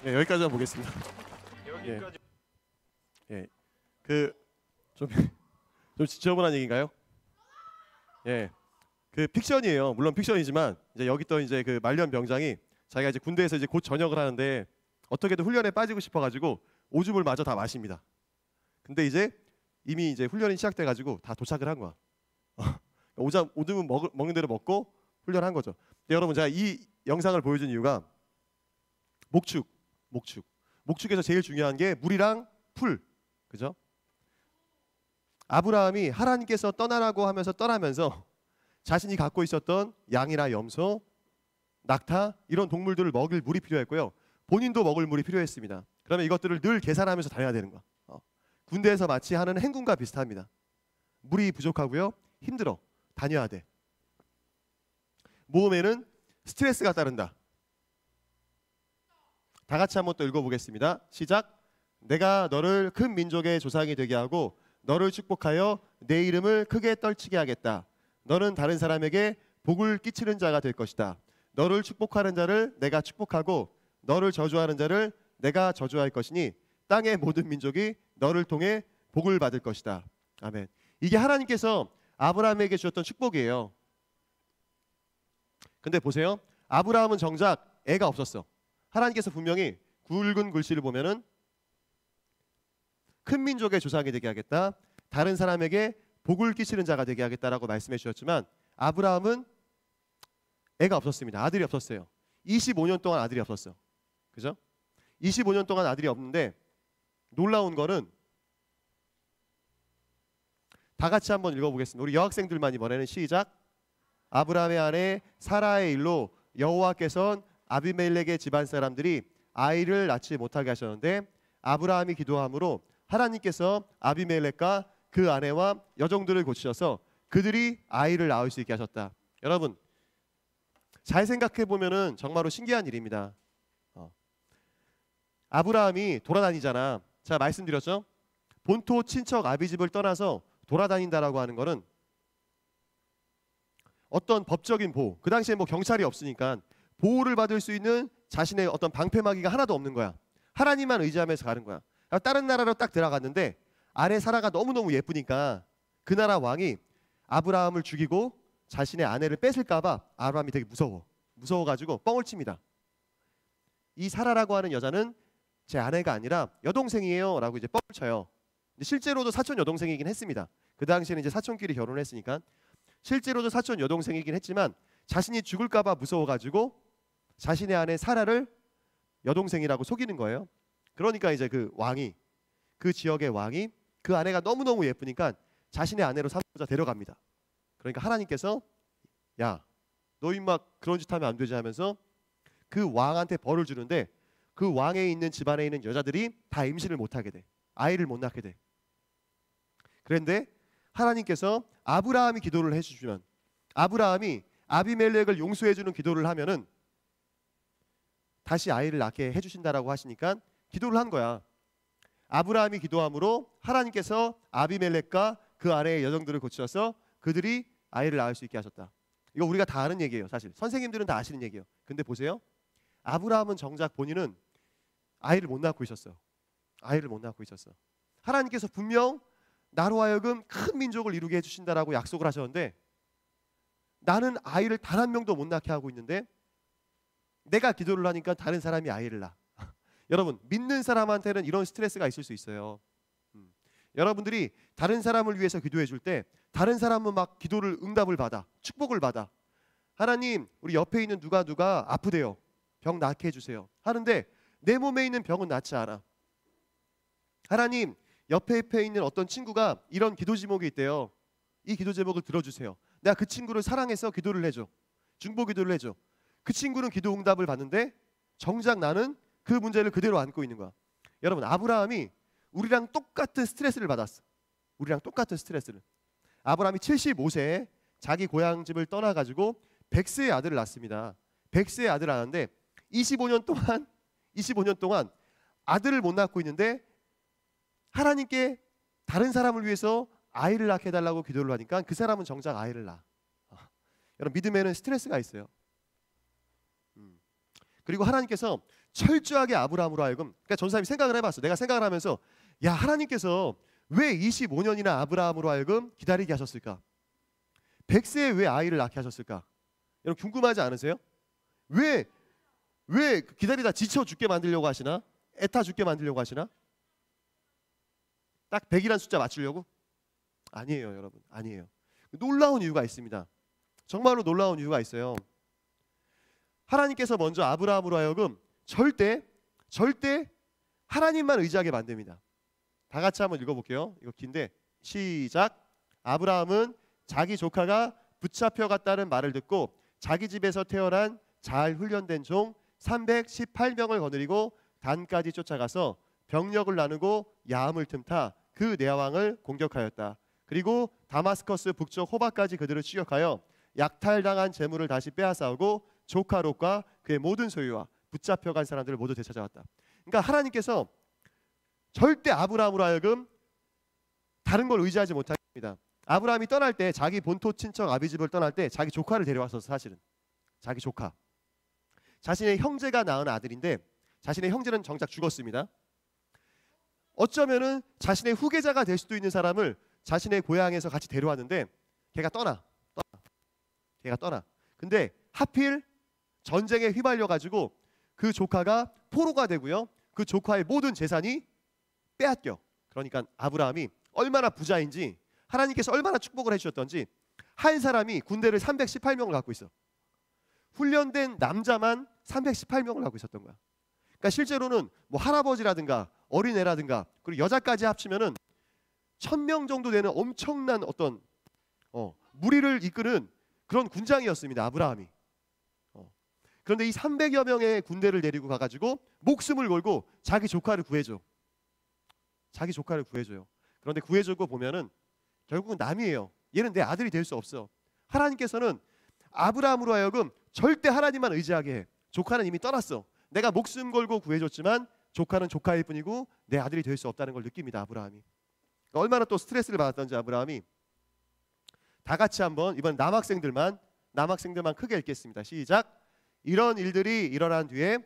예, 여기까지만 보겠습니다. 여기까지. 예, 그좀 좀 지저분한 얘기인가요? 예, 그 픽션이에요. 물론 픽션이지만 이제 여기 또 이제 그 말년 병장이 자기가 이제 군대에서 이제 곧 전역을 하는데 어떻게든 훈련에 빠지고 싶어가지고 오줌을 마저 다 마십니다. 근데 이제 이미 이제 훈련이 시작돼가지고 다 도착을 한 거야. 오줌은 먹는 대로 먹고 훈련한 거죠. 근데 여러분 제가 이 영상을 보여준 이유가 목축에서 제일 중요한 게 물이랑 풀, 그죠? 아브라함이 하나님께서 떠나라고 하면서 떠나면서 자신이 갖고 있었던 양이나 염소, 낙타 이런 동물들을 먹일 물이 필요했고요. 본인도 먹을 물이 필요했습니다. 그러면 이것들을 늘 계산하면서 다녀야 되는 거야. 군대에서 마치 하는 행군과 비슷합니다. 물이 부족하고요. 힘들어. 다녀야 돼. 모험에는 스트레스가 따른다. 다 같이 한번 또 읽어보겠습니다. 시작. 내가 너를 큰 민족의 조상이 되게 하고 너를 축복하여 내 이름을 크게 떨치게 하겠다. 너는 다른 사람에게 복을 끼치는 자가 될 것이다. 너를 축복하는 자를 내가 축복하고 너를 저주하는 자를 내가 저주할 것이니 땅의 모든 민족이 너를 통해 복을 받을 것이다. 아멘. 이게 하나님께서 아브라함에게 주셨던 축복이에요. 근데 보세요. 아브라함은 정작 애가 없었어. 하나님께서 분명히 굵은 글씨를 보면은 큰 민족의 조상이 되게 하겠다. 다른 사람에게 복을 끼치는 자가 되게 하겠다라고 말씀해 주셨지만 아브라함은 애가 없었습니다. 아들이 없었어요. 25년 동안 아들이 없었어. 그죠? 25년 동안 아들이 없는데 놀라운 거는 다 같이 한번 읽어보겠습니다. 우리 여학생들만 이번에는 시작. 아브라함의 아내 사라의 일로 여호와께서는 아비멜렉의 집안 사람들이 아이를 낳지 못하게 하셨는데 아브라함이 기도함으로 하나님께서 아비멜렉과 그 아내와 여종들을 고치셔서 그들이 아이를 낳을 수 있게 하셨다. 여러분 잘 생각해 보면은 정말로 신기한 일입니다. 아브라함이 돌아다니잖아. 제가 말씀드렸죠. 본토 친척 아비집을 떠나서 돌아다닌다라고 하는 거는 어떤 법적인 보호, 그 당시에 뭐 경찰이 없으니까 보호를 받을 수 있는 자신의 어떤 방패막이가 하나도 없는 거야. 하나님만 의지하면서 가는 거야. 다른 나라로 딱 들어갔는데 아내 사라가 너무너무 예쁘니까 그 나라 왕이 아브라함을 죽이고 자신의 아내를 뺏을까 봐 아브라함이 되게 무서워가지고 뻥을 칩니다. 이 사라라고 하는 여자는 제 아내가 아니라 여동생이에요 라고 이제 뻥을 쳐요. 실제로도 사촌 여동생이긴 했습니다. 그 당시에는 이제 사촌끼리 결혼을 했으니까 실제로도 사촌 여동생이긴 했지만 자신이 죽을까 봐 무서워가지고 자신의 아내 사라를 여동생이라고 속이는 거예요. 그러니까 이제 그 왕이, 그 지역의 왕이 그 아내가 너무너무 예쁘니까 자신의 아내로 삼고자 데려갑니다. 그러니까 하나님께서 야, 너 임마 그런 짓 하면 안 되지 하면서 그 왕한테 벌을 주는데 그 왕에 있는 집안에 있는 여자들이 다 임신을 못하게 돼. 아이를 못 낳게 돼. 그런데 하나님께서 아브라함이 기도를 해주시면 아브라함이 아비멜렉을 용서해주는 기도를 하면은 다시 아이를 낳게 해주신다라고 하시니까 기도를 한 거야. 아브라함이 기도함으로 하나님께서 아비멜렉과 그 아내의 여종들을 고치셔서 그들이 아이를 낳을 수 있게 하셨다. 이거 우리가 다 아는 얘기예요. 사실 선생님들은 다 아시는 얘기예요. 근데 보세요. 아브라함은 정작 본인은 아이를 못 낳고 있었어. 아이를 못 낳고 있었어. 하나님께서 분명 나로 하여금 큰 민족을 이루게 해주신다라고 약속을 하셨는데 나는 아이를 단 한 명도 못 낳게 하고 있는데 내가 기도를 하니까 다른 사람이 아이를 낳아. 여러분 믿는 사람한테는 이런 스트레스가 있을 수 있어요. 여러분들이 다른 사람을 위해서 기도해 줄 때 다른 사람은 막 기도를 응답을 받아. 축복을 받아. 하나님 우리 옆에 있는 누가 아프대요. 병 낫게 해주세요. 하는데 내 몸에 있는 병은 낫지 않아. 하나님 옆에 있는 어떤 친구가 이런 기도 제목이 있대요. 이 기도 제목을 들어주세요. 내가 그 친구를 사랑해서 기도를 해줘. 중보 기도를 해줘. 그 친구는 기도 응답을 받는데 정작 나는 그 문제를 그대로 안고 있는 거야. 여러분 아브라함이 우리랑 똑같은 스트레스를 받았어. 우리랑 똑같은 스트레스를. 아브라함이 75세에 자기 고향집을 떠나가지고 백세의 아들을 낳습니다. 백세의 아들을 낳았는데 25년 동안 아들을 못 낳고 있는데 하나님께 다른 사람을 위해서 아이를 낳게 해달라고 기도를 하니까 그 사람은 정작 아이를 낳아. 여러분, 믿음에는 스트레스가 있어요. 그리고 하나님께서 철저하게 아브라함으로 하여금, 그러니까 전사님이 생각을 해봤어. 내가 생각을 하면서, 야, 하나님께서 왜 25년이나 아브라함으로 하여금 기다리게 하셨을까? 100세에 왜 아이를 낳게 하셨을까? 여러분, 궁금하지 않으세요? 왜 기다리다 지쳐 죽게 만들려고 하시나? 애타 죽게 만들려고 하시나? 딱 100이라는 숫자 맞추려고? 아니에요, 여러분. 아니에요. 놀라운 이유가 있습니다. 정말로 놀라운 이유가 있어요. 하나님께서 먼저 아브라함으로 하여금 절대 하나님만 의지하게 만듭니다. 다 같이 한번 읽어볼게요. 이거 긴데 시작. 아브라함은 자기 조카가 붙잡혀갔다는 말을 듣고 자기 집에서 태어난 잘 훈련된 종 318명을 거느리고 단까지 쫓아가서 병력을 나누고 야함을 틈타 그 내왕을 공격하였다. 그리고 다마스커스 북쪽 호바까지 그들을 추격하여 약탈당한 재물을 다시 빼앗아오고 조카 롯과 그의 모든 소유와 붙잡혀간 사람들을 모두 되찾아왔다. 그러니까 하나님께서 절대 아브라함으로 하여금 다른 걸 의지하지 못하게 합니다. 아브라함이 떠날 때, 자기 본토 친척 아비집을 떠날 때 자기 조카를 데려왔었어. 사실은 자기 조카, 자신의 형제가 낳은 아들인데 자신의 형제는 정작 죽었습니다. 어쩌면은 자신의 후계자가 될 수도 있는 사람을 자신의 고향에서 같이 데려왔는데 걔가 떠나. 근데 하필 전쟁에 휘말려 가지고 그 조카가 포로가 되고요. 그 조카의 모든 재산이 빼앗겨. 그러니까 아브라함이 얼마나 부자인지, 하나님께서 얼마나 축복을 해주셨던지, 한 사람이 군대를 318명을 갖고 있어. 훈련된 남자만 318명을 갖고 있었던 거야. 그러니까 실제로는 뭐 할아버지라든가 어린애라든가 그리고 여자까지 합치면은 1000명 정도 되는 엄청난 어떤 무리를 이끄는 그런 군장이었습니다. 아브라함이. 그런데 이 300여 명의 군대를 데리고 가가지고 목숨을 걸고 자기 조카를 구해줘. 자기 조카를 구해줘요. 그런데 구해주고 보면은 결국은 남이에요. 얘는 내 아들이 될 수 없어. 하나님께서는 아브라함으로 하여금 절대 하나님만 의지하게 해. 조카는 이미 떠났어. 내가 목숨 걸고 구해줬지만 조카는 조카일 뿐이고 내 아들이 될 수 없다는 걸 느낍니다. 아브라함이. 그러니까 얼마나 또 스트레스를 받았던지 아브라함이. 다 같이 한번 이번 남학생들만 크게 읽겠습니다. 시작. 이런 일들이 일어난 뒤에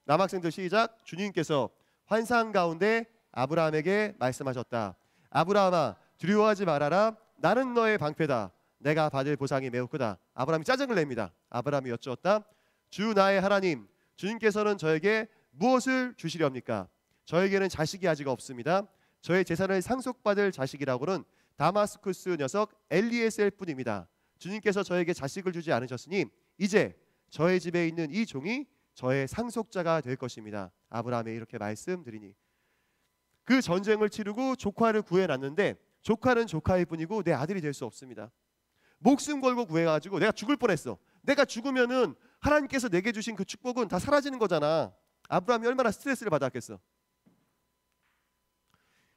남학생들 시작. 주님께서 환상 가운데 아브라함에게 말씀하셨다. 아브라함아, 두려워하지 말아라. 나는 너의 방패다. 내가 받을 보상이 매우 크다. 아브라함이 짜증을 냅니다. 아브라함이 여쭈었다. 주 나의 하나님, 주님께서는 저에게 무엇을 주시렵니까? 저에게는 자식이 아직 없습니다. 저의 재산을 상속받을 자식이라고는 다마스쿠스 녀석 엘리에셀 뿐입니다. 주님께서 저에게 자식을 주지 않으셨으니 이제 저의 집에 있는 이 종이 저의 상속자가 될 것입니다. 아브라함이 이렇게 말씀드리니, 그 전쟁을 치르고 조카를 구해놨는데 조카는 조카일 뿐이고 내 아들이 될 수 없습니다. 목숨 걸고 구해가지고 내가 죽을 뻔했어. 내가 죽으면은 하나님께서 내게 주신 그 축복은 다 사라지는 거잖아. 아브라함이 얼마나 스트레스를 받았겠어.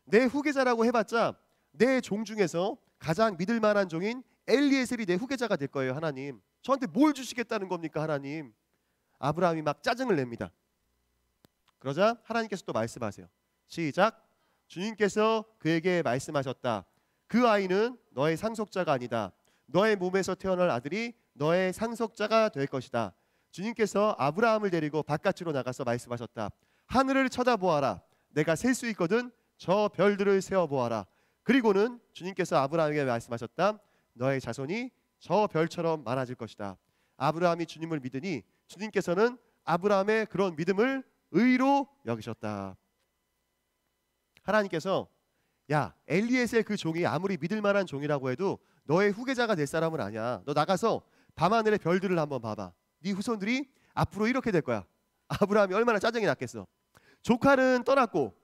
내 후계자라고 해봤자 내 종 중에서 가장 믿을 만한 종인 엘리에셀이 내 후계자가 될 거예요. 하나님, 저한테 뭘 주시겠다는 겁니까? 하나님. 아브라함이 막 짜증을 냅니다. 그러자 하나님께서 또 말씀하세요. 시작. 주님께서 그에게 말씀하셨다. 그 아이는 너의 상속자가 아니다. 너의 몸에서 태어날 아들이 너의 상속자가 될 것이다. 주님께서 아브라함을 데리고 바깥으로 나가서 말씀하셨다. 하늘을 쳐다보아라. 내가 셀 수 있거든. 저 별들을 세어보아라. 그리고는 주님께서 아브라함에게 말씀하셨다. 너의 자손이 저 별처럼 많아질 것이다. 아브라함이 주님을 믿으니 주님께서는 아브라함의 그런 믿음을 의로 여기셨다. 하나님께서 야, 엘리에셀 그 종이 아무리 믿을 만한 종이라고 해도 너의 후계자가 될 사람은 아니야. 너 나가서 밤하늘의 별들을 한번 봐봐. 네 후손들이 앞으로 이렇게 될 거야. 아브라함이 얼마나 짜증이 났겠어. 조카는 떠났고,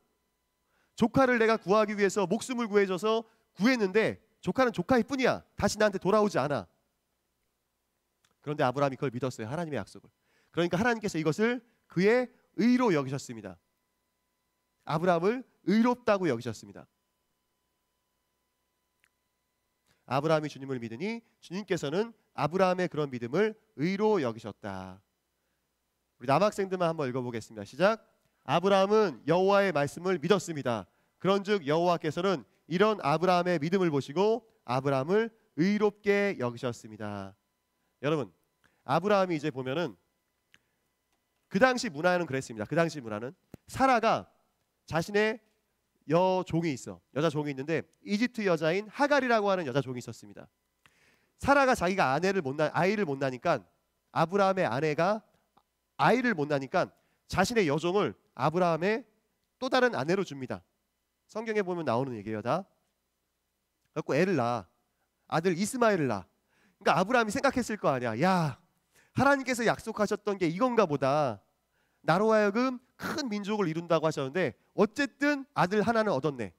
조카를 내가 구하기 위해서 목숨을 구해줘서 구했는데 조카는 조카일 뿐이야. 다시 나한테 돌아오지 않아. 그런데 아브라함이 그걸 믿었어요. 하나님의 약속을. 그러니까 하나님께서 이것을 그의 의로 여기셨습니다. 아브라함을 의롭다고 여기셨습니다. 아브라함이 주님을 믿으니 주님께서는 아브라함의 그런 믿음을 의로 여기셨다. 우리 남학생들만 한번 읽어보겠습니다. 시작. 아브라함은 여호와의 말씀을 믿었습니다. 그런즉 여호와께서는 이런 아브라함의 믿음을 보시고 아브라함을 의롭게 여기셨습니다. 여러분, 아브라함이 이제 보면은 그 당시 문화는 그랬습니다. 그 당시 문화는 사라가 자신의 여종이 있어. 여자 종이 있는데 이집트 여자인 하갈이라고 하는 여자 종이 있었습니다. 사라가 자기가 아이를 못 낳으니까 아브라함의 아내가 아이를 못 낳으니까 자신의 여종을 아브라함의 또 다른 아내로 줍니다. 성경에 보면 나오는 얘기예요, 다. 그래서 애를 낳아. 아들 이스마엘을 낳아. 그러니까 아브라함이 생각했을 거 아니야. 야, 하나님께서 약속하셨던 게 이건가 보다. 나로 하여금 큰 민족을 이룬다고 하셨는데 어쨌든 아들 하나는 얻었네.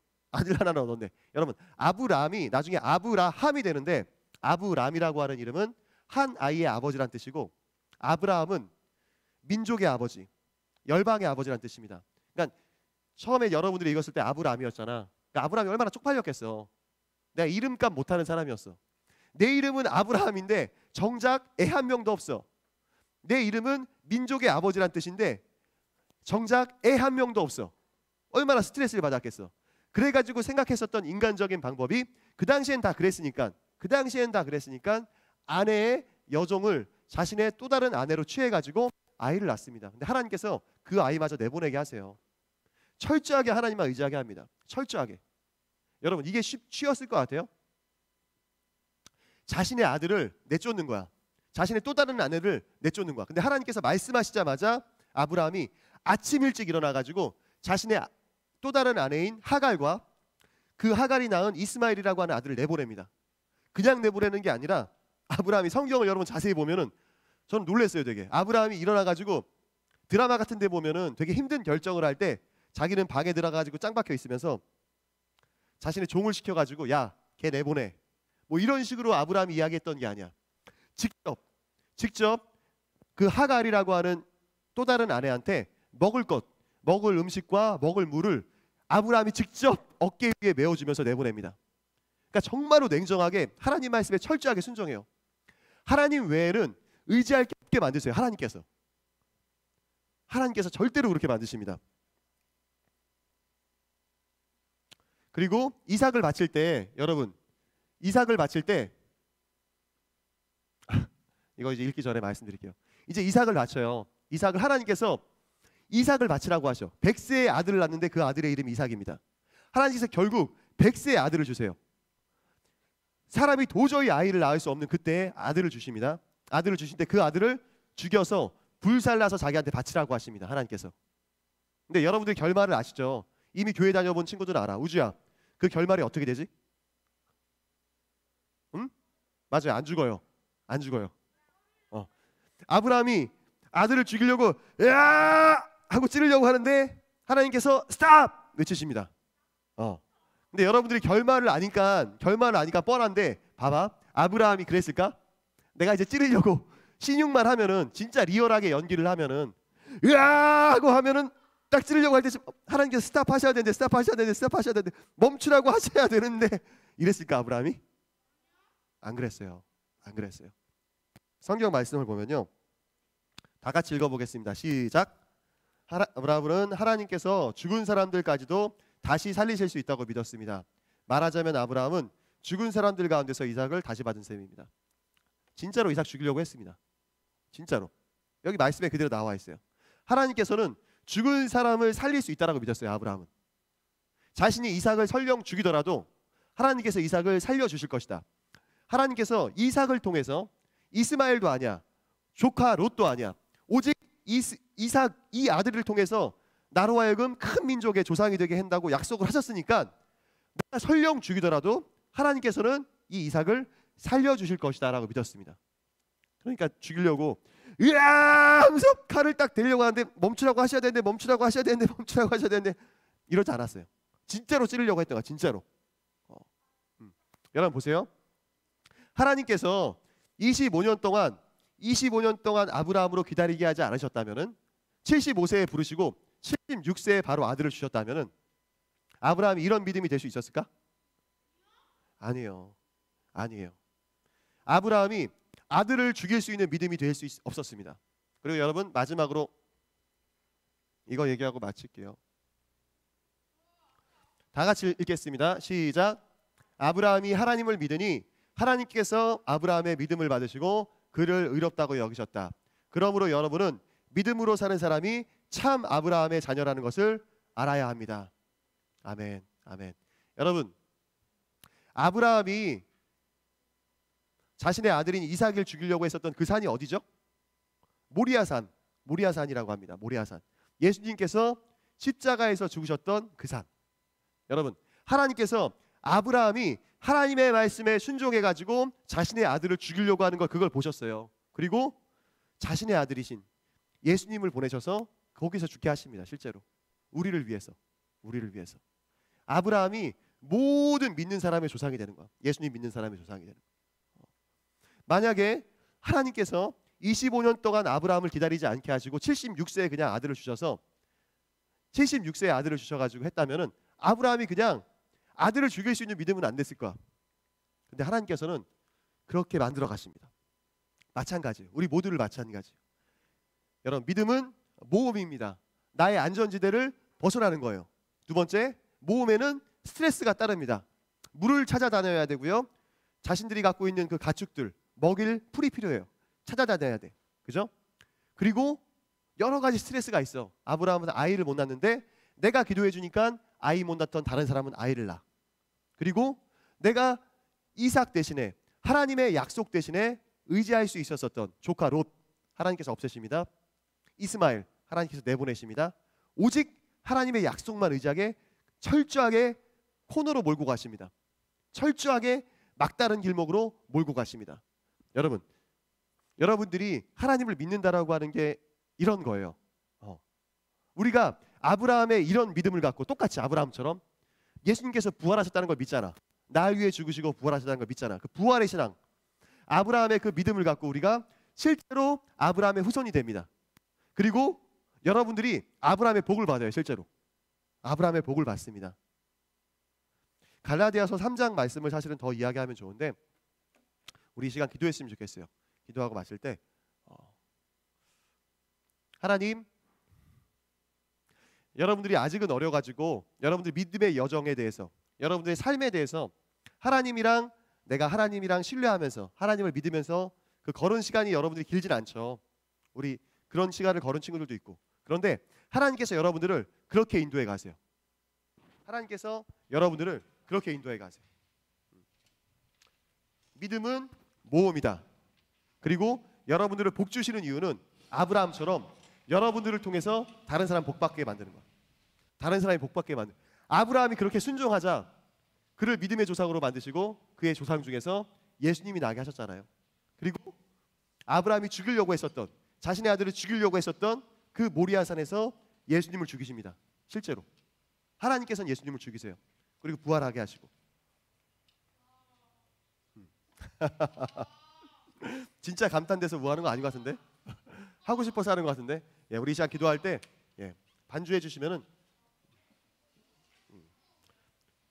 여러분, 아브라함이 나중에 아브라함이 되는데 아브람이라고 하는 이름은 한 아이의 아버지란 뜻이고 아브라함은 민족의 아버지, 열방의 아버지란 뜻입니다. 그러니까 처음에 여러분들이 읽었을 때 아브람이었잖아. 그러니까 아브람이 얼마나 쪽팔렸겠어. 내가 이름값 못하는 사람이었어. 내 이름은 아브라함인데 정작 애 한 명도 없어. 내 이름은 민족의 아버지란 뜻인데 정작 애 한 명도 없어. 얼마나 스트레스를 받았겠어. 그래가지고 생각했었던 인간적인 방법이 그 당시엔 다 그랬으니까 아내의 여종을 자신의 또 다른 아내로 취해가지고 아이를 낳습니다. 근데 하나님께서 그 아이마저 내보내게 하세요. 철저하게 하나님만 의지하게 합니다. 철저하게. 여러분, 이게 쉬웠을 것 같아요? 자신의 아들을 내쫓는 거야. 자신의 또 다른 아내를 내쫓는 거야. 근데 하나님께서 말씀하시자마자 아브라함이 아침 일찍 일어나가지고 자신의 또 다른 아내인 하갈과 그 하갈이 낳은 이스마엘이라고 하는 아들을 내보냅니다. 그냥 내보내는 게 아니라 아브라함이 성경을 여러분 자세히 보면은 저는 놀랐어요. 되게 아브라함이 일어나가지고 드라마 같은 데 보면은 되게 힘든 결정을 할 때 자기는 방에 들어가가지고 짱 박혀 있으면서 자신의 종을 시켜가지고 야, 걔 내보내, 뭐 이런 식으로 아브라함이 이야기했던 게 아니야. 직접 그 하갈이라고 하는 또 다른 아내한테 먹을 음식과 먹을 물을 아브라함이 직접 어깨 위에 메워주면서 내보냅니다. 그러니까 정말로 냉정하게 하나님 말씀에 철저하게 순종해요. 하나님 외에는 의지할 게 없게 만드세요. 하나님께서 절대로 그렇게 만드십니다. 그리고 이삭을 바칠 때 여러분, 이거 이제 읽기 전에 말씀드릴게요. 이제 이삭을 바쳐요. 이삭을 하나님께서 이삭을 바치라고 하셔. 100세의 아들을 낳는데 그 아들의 이름이 이삭입니다. 하나님께서 결국 100세의 아들을 주세요. 사람이 도저히 아이를 낳을 수 없는 그때 아들을 주십니다. 아들을 주신데 그 아들을 죽여서 불살라서 자기한테 바치라고 하십니다. 하나님께서. 근데 여러분들 결말을 아시죠? 이미 교회 다녀본 친구들은 알아. 우주야, 그 결말이 어떻게 되지? 응? 맞아요. 안 죽어요. 아브라함이 아들을 죽이려고 야 하고 찌르려고 하는데 하나님께서 스탑 외치십니다. 근데 여러분들이 결말을 아니까 뻔한데 봐봐. 아브라함이 그랬을까? 내가 이제 찌르려고 신용만 하면은, 진짜 리얼하게 연기를 하면은 으아 하고 하면은 딱 찌르려고 할 때 하나님께서 스탑하셔야 되는데 멈추라고 하셔야 되는데 이랬을까 아브라함이? 안 그랬어요. 성경 말씀을 보면요, 다 같이 읽어보겠습니다. 시작. 아브라함은 하나님께서 죽은 사람들까지도 다시 살리실 수 있다고 믿었습니다. 말하자면 아브라함은 죽은 사람들 가운데서 이삭을 다시 받은 셈입니다. 진짜로 이삭 죽이려고 했습니다. 진짜로. 여기 말씀에 그대로 나와 있어요. 하나님께서는 죽은 사람을 살릴 수 있다고 믿었어요. 아브라함은 자신이 이삭을 설령 죽이더라도 하나님께서 이삭을 살려주실 것이다. 하나님께서 이삭을 통해서 이스마엘도 아니야, 조카 롯도 아니야, 오직 이삭 이 아들을 통해서 나로 하여금 큰 민족의 조상이 되게 한다고 약속을 하셨으니까 내가 설령 죽이더라도 하나님께서는 이 이삭을 살려주실 것이다 라고 믿었습니다. 그러니까 죽이려고 으아 하면서 칼을 딱 대려고 하는데 멈추라고 하셔야 되는데 이러지 않았어요. 진짜로 찌르려고 했던 거야. 진짜로. 여러분 보세요. 하나님께서 25년 동안 아브라함으로 기다리게 하지 않으셨다면은 75세에 부르시고 76세에 바로 아들을 주셨다면은 아브라함이 이런 믿음이 될 수 있었을까? 아니에요. 아브라함이 아들을 죽일 수 있는 믿음이 될 수 없었습니다. 그리고 여러분 마지막으로 이거 얘기하고 마칠게요. 다 같이 읽겠습니다. 시작. 아브라함이 하나님을 믿으니 하나님께서 아브라함의 믿음을 받으시고 그를 의롭다고 여기셨다. 그러므로 여러분은 믿음으로 사는 사람이 참 아브라함의 자녀라는 것을 알아야 합니다. 아멘. 아멘. 여러분, 아브라함이 자신의 아들인 이삭을 죽이려고 했었던 그 산이 어디죠? 모리아산. 모리아산이라고 합니다. 모리아산. 예수님께서 십자가에서 죽으셨던 그 산. 여러분, 하나님께서 아브라함이 하나님의 말씀에 순종해가지고 자신의 아들을 죽이려고 하는 걸 그걸 보셨어요. 그리고 자신의 아들이신 예수님을 보내셔서 거기서 죽게 하십니다. 실제로 우리를 위해서. 우리를 위해서. 아브라함이 모든 믿는 사람의 조상이 되는 거야. 예수님 믿는 사람의 조상이 되는 거야. 만약에 하나님께서 25년 동안 아브라함을 기다리지 않게 하시고 76세에 그냥 아들을 주셔서 76세에 아들을 주셔가지고 했다면은 아브라함이 그냥 아들을 죽일 수 있는 믿음은 안 됐을 거야. 근데 하나님께서는 그렇게 만들어 가십니다. 마찬가지예요. 우리 모두를 마찬가지예요. 여러분, 믿음은 모험입니다. 나의 안전지대를 벗어나는 거예요. 두 번째, 모험에는 스트레스가 따릅니다. 물을 찾아다녀야 되고요. 자신들이 갖고 있는 그 가축들 먹일 풀이 필요해요. 찾아다녀야 돼. 그죠? 그리고 여러 가지 스트레스가 있어. 아브라함은 아이를 못 낳는데 내가 기도해 주니까 아이 못 낳던 다른 사람은 아이를 낳아. 그리고 내가 이삭 대신에 하나님의 약속 대신에 의지할 수 있었던 조카 롯 하나님께서 없애십니다. 이스마엘 하나님께서 내보내십니다. 오직 하나님의 약속만 의지하게 철저하게 코너로 몰고 가십니다. 철저하게 막다른 길목으로 몰고 가십니다. 여러분, 여러분들이 하나님을 믿는다라고 하는 게 이런 거예요. 우리가 아브라함의 이런 믿음을 갖고 똑같이 아브라함처럼 예수님께서 부활하셨다는 걸 믿잖아. 날 위해 죽으시고 부활하셨다는 걸 믿잖아. 그 부활의 신앙, 아브라함의 그 믿음을 갖고 우리가 실제로 아브라함의 후손이 됩니다. 그리고 여러분들이 아브라함의 복을 받아요. 실제로 아브라함의 복을 받습니다. 갈라디아서 3장 말씀을 사실은 더 이야기하면 좋은데 우리 이 시간 기도했으면 좋겠어요. 기도하고 마실 때 하나님, 여러분들이 아직은 어려가지고 여러분들 믿음의 여정에 대해서, 여러분들의 삶에 대해서 내가 하나님이랑 신뢰하면서 하나님을 믿으면서 그 걸은 시간이 여러분들이 길진 않죠. 우리 그런 시간을 걸은 친구들도 있고. 그런데 하나님께서 여러분들을 그렇게 인도해 가세요. 하나님께서 여러분들을 그렇게 인도해 가세요. 믿음은 모험이다. 그리고 여러분들을 복 주시는 이유는 아브라함처럼 여러분들을 통해서 다른 사람 복 받게 만드는 거야. 다른 사람이 복 받게 만드는. 아브라함이 그렇게 순종하자 그를 믿음의 조상으로 만드시고 그의 조상 중에서 예수님이 나게 하셨잖아요. 그리고 아브라함이 죽이려고 했었던, 자신의 아들을 죽이려고 했었던 그 모리아산에서 예수님을 죽이십니다. 실제로 하나님께서는 예수님을 죽이세요. 그리고 부활하게 하시고. 진짜 감탄돼서 뭐 하는 거 아닌 것 같은데? 하고 싶어서 하는 것 같은데? 예, 우리 이 시간 기도할 때 반주해 주시면은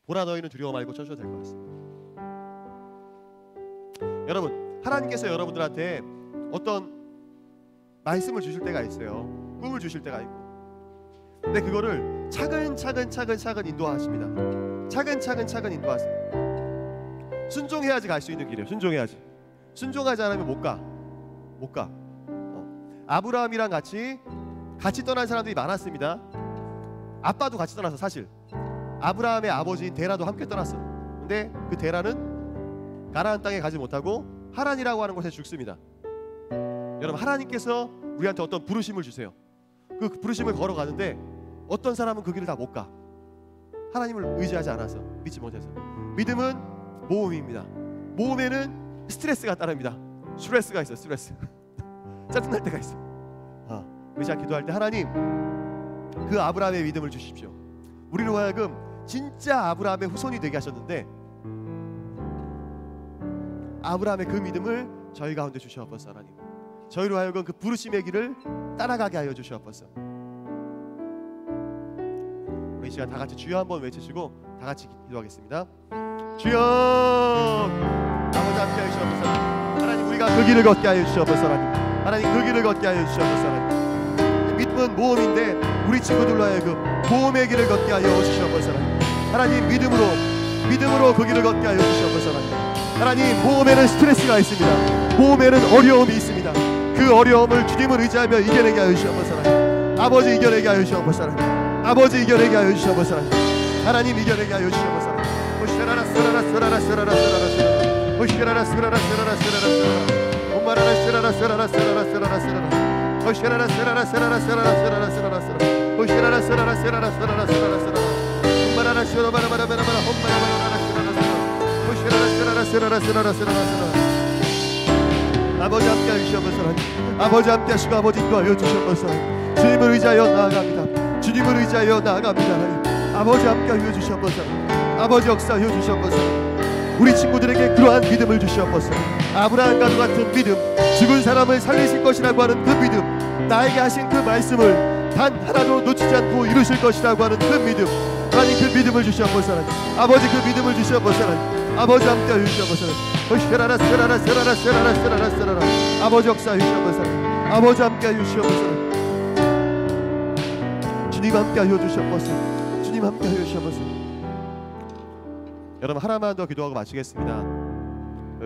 보라 너희는 두려워 말고 쳐주셔도 될 것 같습니다. 여러분, 하나님께서 여러분들한테 어떤 말씀을 주실 때가 있어요. 꿈을 주실 때가 있고. 근데 그거를 차근차근 인도하십니다. 차근차근 인도하세요. 순종해야지 갈 수 있는 길이에요. 순종해야지. 순종하지 않으면 못 가. 아브라함이랑 같이 떠난 사람들이 많았습니다. 아빠도 같이 떠났어. 사실 아브라함의 아버지인 데라도 함께 떠났어. 근데 그 데라는 가나안 땅에 가지 못하고 하란이라고 하는 곳에 죽습니다. 여러분, 하나님께서 우리한테 어떤 부르심을 주세요. 그 부르심을 걸어가는데 어떤 사람은 그 길을 다 못 가. 하나님을 의지하지 않아서, 믿지 못해서. 믿음은 모험입니다. 모험에는 스트레스가 따릅니다. 스트레스가 있어. 스트레스. 짜증날 때가 있어. 우리 자 기도할 때 하나님, 그 아브라함의 믿음을 주십시오. 우리로 하여금 진짜 아브라함의 후손이 되게 하셨는데 아브라함의 그 믿음을 저희 가운데 주시옵소서. 하나님, 저희로 하여금 그 부르심의 길을 따라가게 하여 주시옵소서. 우리 이 시간 다 같이 주여 한번 외치시고 다 같이 기도하겠습니다. 주여, 아버지 함께 하여 주시옵소서. 하나님, 우리가 그 길을 걷게 하여 주시옵소서. 하나님, 그 길을 걷게 하여 주시옵소서. 하나님, 믿음은 모험인데 우리 친구들로 하여금 보험의 길을 걷게 하여 주시옵소서. 하나님, 믿음으로 그 길을 걷게 하여 주시옵소서. 하나님, 보험에는 스트레스가 있습니다. 보험에는 어려움이 있습니다. 그 어려움을 주님을 의지하며 이겨내게 하여 주시옵소서. 아버지, 이겨내게 하여 주시옵소서. 아버지, 이겨내게 하여 주시옵소서. 하나님, 이겨내게 하여 주시옵소서. 오시라라 쓰라라 쓰라라 쓰라라 쓰라라 오시라라 쓰라라 쓰라라 쓰라라 쓰라라 엄마라라 쓰라라 쓰라라 쓰라라 쓰라라 쓰라라 오시라라 쓰라라 쓰라라 쓰라라 쓰라라 쓰라라 쓰라라 오시라라 쓰라라 쓰라라 쓰라라 쓰라라 쓰라라 엄마라라 쓰라라 바라바라바라 엄마라바라라 쓰라라 쓰라라 오시라라 쓰라라 쓰라라 쓰라라 쓰라라 쓰라라 아버지 함께 하시옵소서. 아버지 함께 하시고 아버지 인도하여 주시옵소서. 주님을 의지하여 나아갑니다. 주님을 의지하여 나아갑니다. 아버지 함께 하여 주시옵소서. 아버지 역사하여 주시옵소서. 우리 친구들에게 그러한 믿음을 주시옵소서. 아브라함과도 같은 믿음, 죽은 사람을 살리실 것이라고 하는 그 믿음, 나에게 하신 그 말씀을 단 하나도 놓치지 않고 이루실 것이라고 하는 그 믿음, 하나님 그 믿음을 주시옵소서. 아버지 그 믿음을 주시옵소서. 아버지 함께 하여 주시옵소서. 오시라라 쓰라라 쓰라라 쓰라라 쓰라라 쓰라라 아버지 역사하여 주시옵소서. 아버지 함께 하여 주시옵소서. 주님 함께 하여 주시옵소서. 주님 함께 하여 주시옵소서. 여러분, 하나만 더 기도하고 마치겠습니다.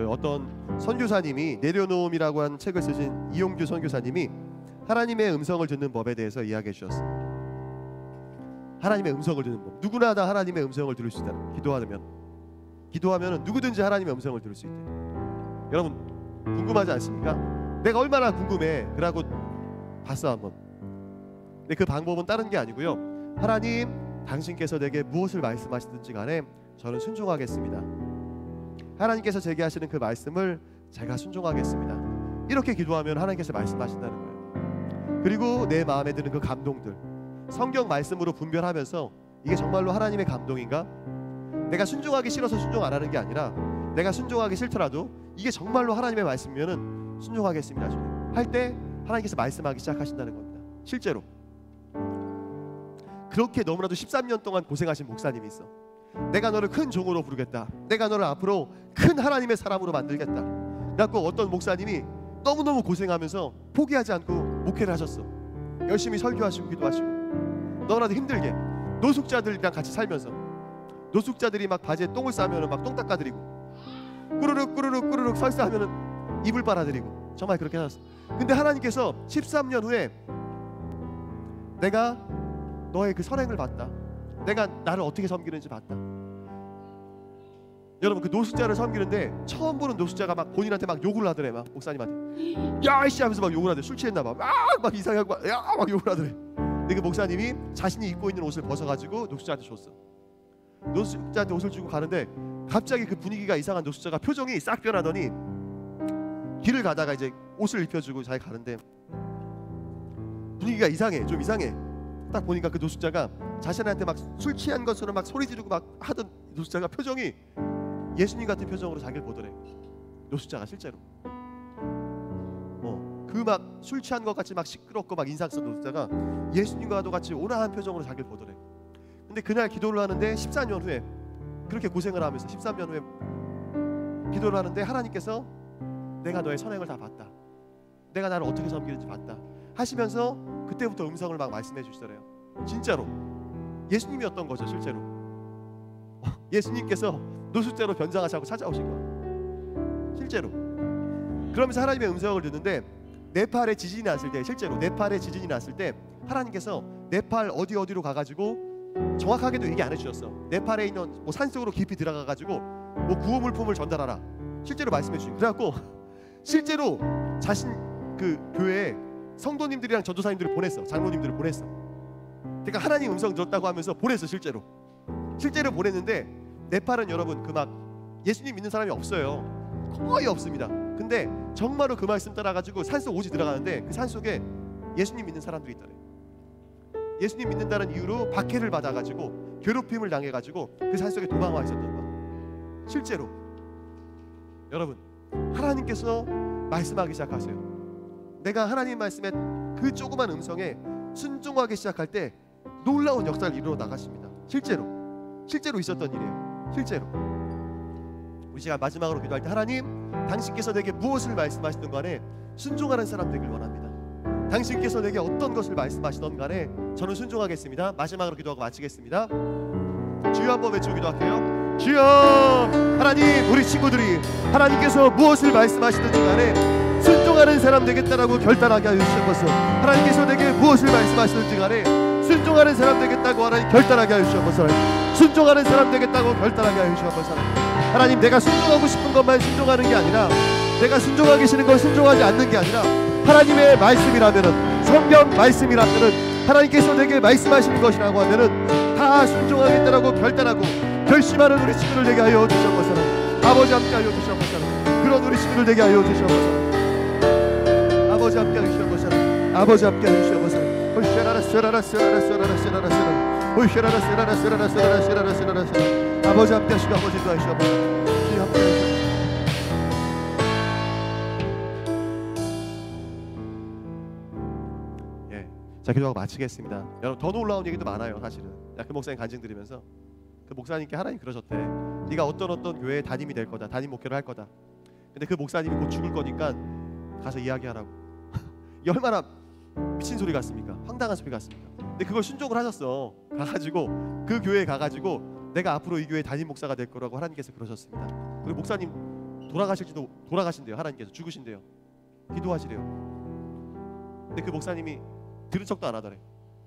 어떤 선교사님이 내려놓음이라고 하는 책을 쓰신 이용규 선교사님이 하나님의 음성을 듣는 법에 대해서 이야기해 주셨어요. 하나님의 음성을 듣는 법. 누구나 다 하나님의 음성을 들을 수 있다. 기도하면은 누구든지 하나님의 음성을 들을 수 있대. 여러분, 궁금하지 않습니까? 내가 얼마나 궁금해. 그러고 봤어 한번. 근데 그 방법은 다른 게 아니고요. 하나님, 당신께서 내게 무엇을 말씀하시든지 간에 저는 순종하겠습니다. 하나님께서 제게 하시는 그 말씀을 제가 순종하겠습니다. 이렇게 기도하면 하나님께서 말씀하신다는 거예요. 그리고 내 마음에 드는 그 감동들, 성경 말씀으로 분별하면서 이게 정말로 하나님의 감동인가? 내가 순종하기 싫어서 순종 안 하는 게 아니라 내가 순종하기 싫더라도 이게 정말로 하나님의 말씀이면은 순종하겠습니다. 할 때 하나님께서 말씀하기 시작하신다는 겁니다. 실제로 그렇게 너무나도 13년 동안 고생하신 목사님이 있어. 내가 너를 큰 종으로 부르겠다. 내가 너를 앞으로 큰 하나님의 사람으로 만들겠다. 그래갖고 어떤 목사님이 너무너무 고생하면서 포기하지 않고 목회를 하셨어. 열심히 설교하시고 기도하시고 너무나도 힘들게 노숙자들이랑 같이 살면서 노숙자들이 막 바지에 똥을 싸면은 막 똥 닦아드리고 꾸르륵 꾸르륵 꾸르륵 설사하면은 이불 빨아드리고 정말 그렇게 하셨어. 근데 하나님께서 13년 후에 내가 너의 그 선행을 봤다. 내가 나를 어떻게 섬기는지 봤다. 여러분, 그 노숙자를 섬기는데 처음 보는 노숙자가 막 본인한테 막 욕을 하더래. 막 목사님한테 야이씨 하면서 막 욕을 하더래. 술 취했나 봐. 막 이상하고 막 욕을 하더래. 근데 그 목사님이 자신이 입고 있는 옷을 벗어가지고 노숙자한테 줬어. 노숙자한테 옷을 주고 가는데 갑자기 그 분위기가 이상한 노숙자가 표정이 싹 변하더니 길을 가다가 이제 옷을 입혀주고 잘 가는데 분위기가 이상해. 좀 이상해. 딱 보니까 그 노숙자가 자신한테 막 술 취한 것으로 막 소리 지르고 막 하던 노숙자가 표정이 예수님 같은 표정으로 자기를 보더래. 노숙자가 실제로 그 막 술 취한 것 같이 막 시끄럽고 막 인상 쓴 노숙자가 예수님과도 같이 온화한 표정으로 자기를 보더래. 근데 그날 기도를 하는데 14년 후에 그렇게 고생을 하면서 13년 후에 기도를 하는데 하나님께서 내가 너의 선행을 다 봤다. 내가 나를 어떻게 섬기는지 봤다 하시면서 그때부터 음성을 막 말씀해 주시더래요. 진짜로 예수님이었던 거죠. 실제로 예수님께서 노숙자로 변장하시고 찾아오신 거예요. 실제로. 그러면서 하나님의 음성을 듣는데 네팔에 지진이 났을 때, 실제로 네팔에 지진이 났을 때 하나님께서 네팔 어디로 가가지고 정확하게도 얘기 안 해주셨어. 네팔에 있는 뭐 산속으로 깊이 들어가가지고 뭐 구호 물품을 전달하라. 실제로 말씀해 주신. 그래갖고 실제로 자신 그 교회에 성도님들이랑 전도사님들을 보냈어. 장로님들을 보냈어. 그러니까 하나님 음성 들었다고 하면서 보냈어. 실제로 보냈는데 네팔은 여러분 그 막 예수님 믿는 사람이 없어요. 거의 없습니다. 근데 정말로 그 말씀 따라가지고 산속 오지 들어가는데 그 산속에 예수님 믿는 사람들이 있더래. 예수님 믿는다는 이유로 박해를 받아가지고 괴롭힘을 당해가지고 그 산속에 도망와 있었던 거야. 실제로. 여러분, 하나님께서 말씀하기 시작하세요. 내가 하나님 말씀에 그 조그만 음성에 순종하기 시작할 때 놀라운 역사를 이루어 나가십니다. 실제로 있었던 일이에요. 실제로. 우리 시간 마지막으로 기도할 때 하나님, 당신께서 내게 무엇을 말씀하시든 간에 순종하는 사람 되길 원합니다. 당신께서 내게 어떤 것을 말씀하시든 간에 저는 순종하겠습니다. 마지막으로 기도하고 마치겠습니다. 주여 한번 외치고 기도할게요. 주여, 하나님, 우리 친구들이 하나님께서 무엇을 말씀하시든지 간에 순종하는 사람 되겠다라고 결단하게 하여 주시옵소서. 하나님께서 내게 무엇을 말씀하시든지 간에 순종하는 사람 되겠다고 하나님 결단하게 하여 주시옵소서. 순종하는 사람 되겠다고 결단하게 하여 주시옵소서. 하나님, 내가 순종하고 싶은 것만 순종하는 게 아니라, 내가 순종하기 싫은 걸 순종하지 않는 게 아니라, 하나님의 말씀이라면은, 성경 말씀이라면은, 하나님께서 내게 말씀하시는 것이라고 하면은 다 순종하겠다라고 결단하고 결심하는 우리 친구들 되게 하여 주시옵소서. 아버지 함께 하여 주시옵소서. 그런 우리 친구들 되게 하여 주시옵소서. 아버지 함께 하여 주시옵소서. 아버지 함께 하여 주시옵소서. 아버지 함께 하시고 아버지 도와주시옵소서. 주님 함께 하여 주시옵소서. 자, 기도하고 마치겠습니다. 여러분, 더 놀라운 얘기도 많아요. 사실은 그 목사님 간증 들으면서 그 목사님께 하나님 그러셨대. 네가 어떤 교회에 담임이 될 거다, 담임 목회를 할 거다. 근데 그 목사님이 곧 죽을 거니까 가서 이야기하라고. 이게 얼마나 미친 소리 같습니까? 황당한 소리 같습니까? 근데 그걸 순종을 하셨어. 가가지고 그 교회에 가가지고 내가 앞으로 이 교회 담임 목사가 될 거라고 하나님께서 그러셨습니다. 그리고 목사님 돌아가신대요. 하나님께서 죽으신대요. 기도하시래요. 근데 그 목사님이 들은 척도 안 하더래.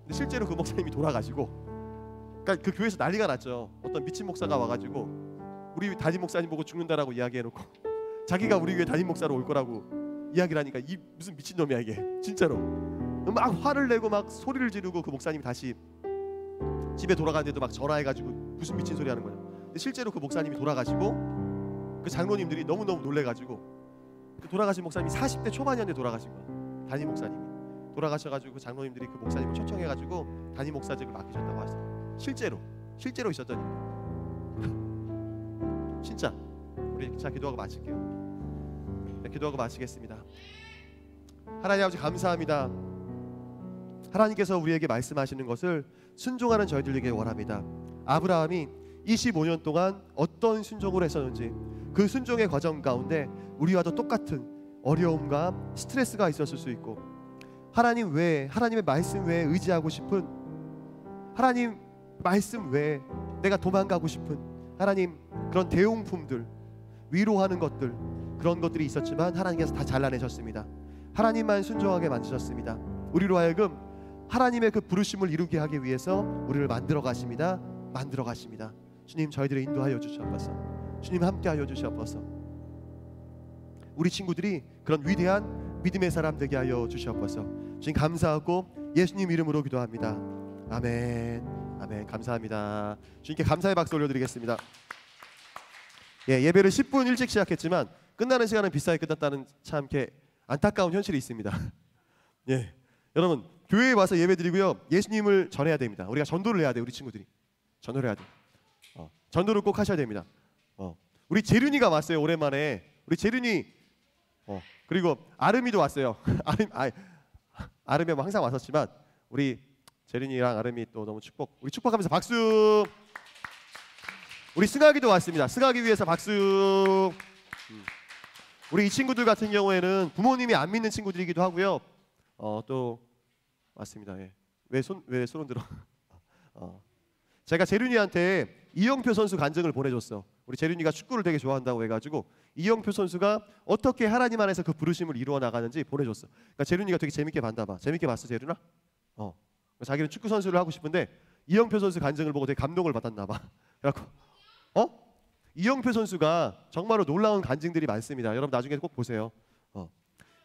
근데 실제로 그 목사님이 돌아가시고, 그러니까 그 교회에서 난리가 났죠. 어떤 미친 목사가 와가지고 우리 담임 목사님 보고 죽는다라고 이야기해놓고 자기가 우리 교회 담임 목사로 올 거라고 이야기를 하니까 이 무슨 미친 놈이야 이게 진짜로. 막 화를 내고 막 소리를 지르고 그 목사님이 다시 집에 돌아가는데도 막 전화해가지고 무슨 미친 소리 하는 거냐. 근데 실제로 그 목사님이 돌아가시고 그 장로님들이 너무너무 놀래가지고 그 돌아가신 목사님이 40대 초반이었는데 돌아가신 거야. 담임 목사님이 돌아가셔가지고 그 장로님들이 그 목사님을 초청해가지고 담임 목사직을 맡기셨다고 하셨어요. 실제로 있었던 일. 진짜. 우리 자 기도하고 마칠게요. 네, 기도하고 마치겠습니다. 하나님 아버지 감사합니다. 하나님께서 우리에게 말씀하시는 것을 순종하는 저희들에게 원합니다. 아브라함이 25년 동안 어떤 순종을 했었는지, 그 순종의 과정 가운데 우리와도 똑같은 어려움과 스트레스가 있었을 수 있고, 하나님 외에, 하나님의 말씀 외에 의지하고 싶은, 하나님 말씀 외에 내가 도망가고 싶은 하나님 그런 대용품들, 위로하는 것들, 그런 것들이 있었지만 하나님께서 다 잘라내셨습니다. 하나님만 순종하게 만드셨습니다. 우리로 하여금 하나님의 그 부르심을 이루게 하기 위해서 우리를 만들어 가십니다. 주님, 저희들을 인도하여 주시옵소서. 주님 함께하여 주시옵소서. 우리 친구들이 그런 위대한 믿음의 사람 되게 하여 주시옵소서. 주님 감사하고 예수님 이름으로 기도합니다. 아멘. 감사합니다. 주님께 감사의 박수 올려드리겠습니다. 예배를 10분 일찍 시작했지만 끝나는 시간은 비싸게 끝났다는 참 이렇게 안타까운 현실이 있습니다. 여러분, 교회에 와서 예배드리고요, 예수님을 전해야 됩니다. 우리가 전도를 해야 돼요. 우리 친구들이 전도를 해야 돼요. 전도를 꼭 하셔야 됩니다. 우리 재륜이가 왔어요. 오랜만에 우리 재륜이, 그리고 아름이도 왔어요. 아름이 뭐 항상 왔었지만 우리 재륜이랑 아름이 또 너무 우리 축복하면서 박수. 우리 승학이도 왔습니다. 승학이 위해서 박수. 우리 이 친구들 같은 경우에는 부모님이 안 믿는 친구들이기도 하고요. 또 왔습니다. 왜 손을 들어? 제가 재륜이한테 이영표 선수 간증을 보내줬어. 우리 재륜이가 축구를 되게 좋아한다고 해가지고 이영표 선수가 어떻게 하나님 안에서 그 부르심을 이루어 나가는지 보내줬어. 그러니까 재륜이가 되게 재밌게 봤나 봐. 재밌게 봤어, 재륜아? 자기는 축구 선수를 하고 싶은데 이영표 선수 간증을 보고 되게 감동을 받았나 봐. 그래갖고 이영표 선수가 정말로 놀라운 간증들이 많습니다. 여러분 나중에 꼭 보세요.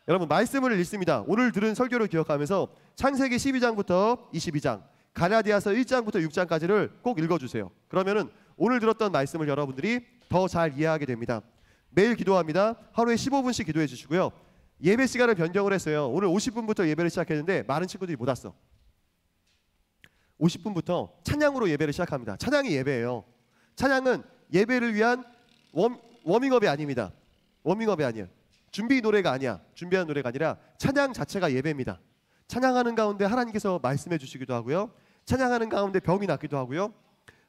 여러분 말씀을 읽습니다. 오늘 들은 설교를 기억하면서 창세기 12장부터 22장, 갈라디아서 1장부터 6장까지를 꼭 읽어주세요. 그러면은 오늘 들었던 말씀을 여러분들이 더 잘 이해하게 됩니다. 매일 기도합니다. 하루에 15분씩 기도해 주시고요. 예배 시간을 변경을 했어요. 오늘 50분부터 예배를 시작했는데 많은 친구들이 못 왔어. 50분부터 찬양으로 예배를 시작합니다. 찬양이 예배예요. 찬양은 예배를 위한 워밍업이 아닙니다. 워밍업이 아니에요. 준비 노래가 아니야. 준비한 노래가 아니라 찬양 자체가 예배입니다. 찬양하는 가운데 하나님께서 말씀해 주시기도 하고요. 찬양하는 가운데 병이 낫기도 하고요.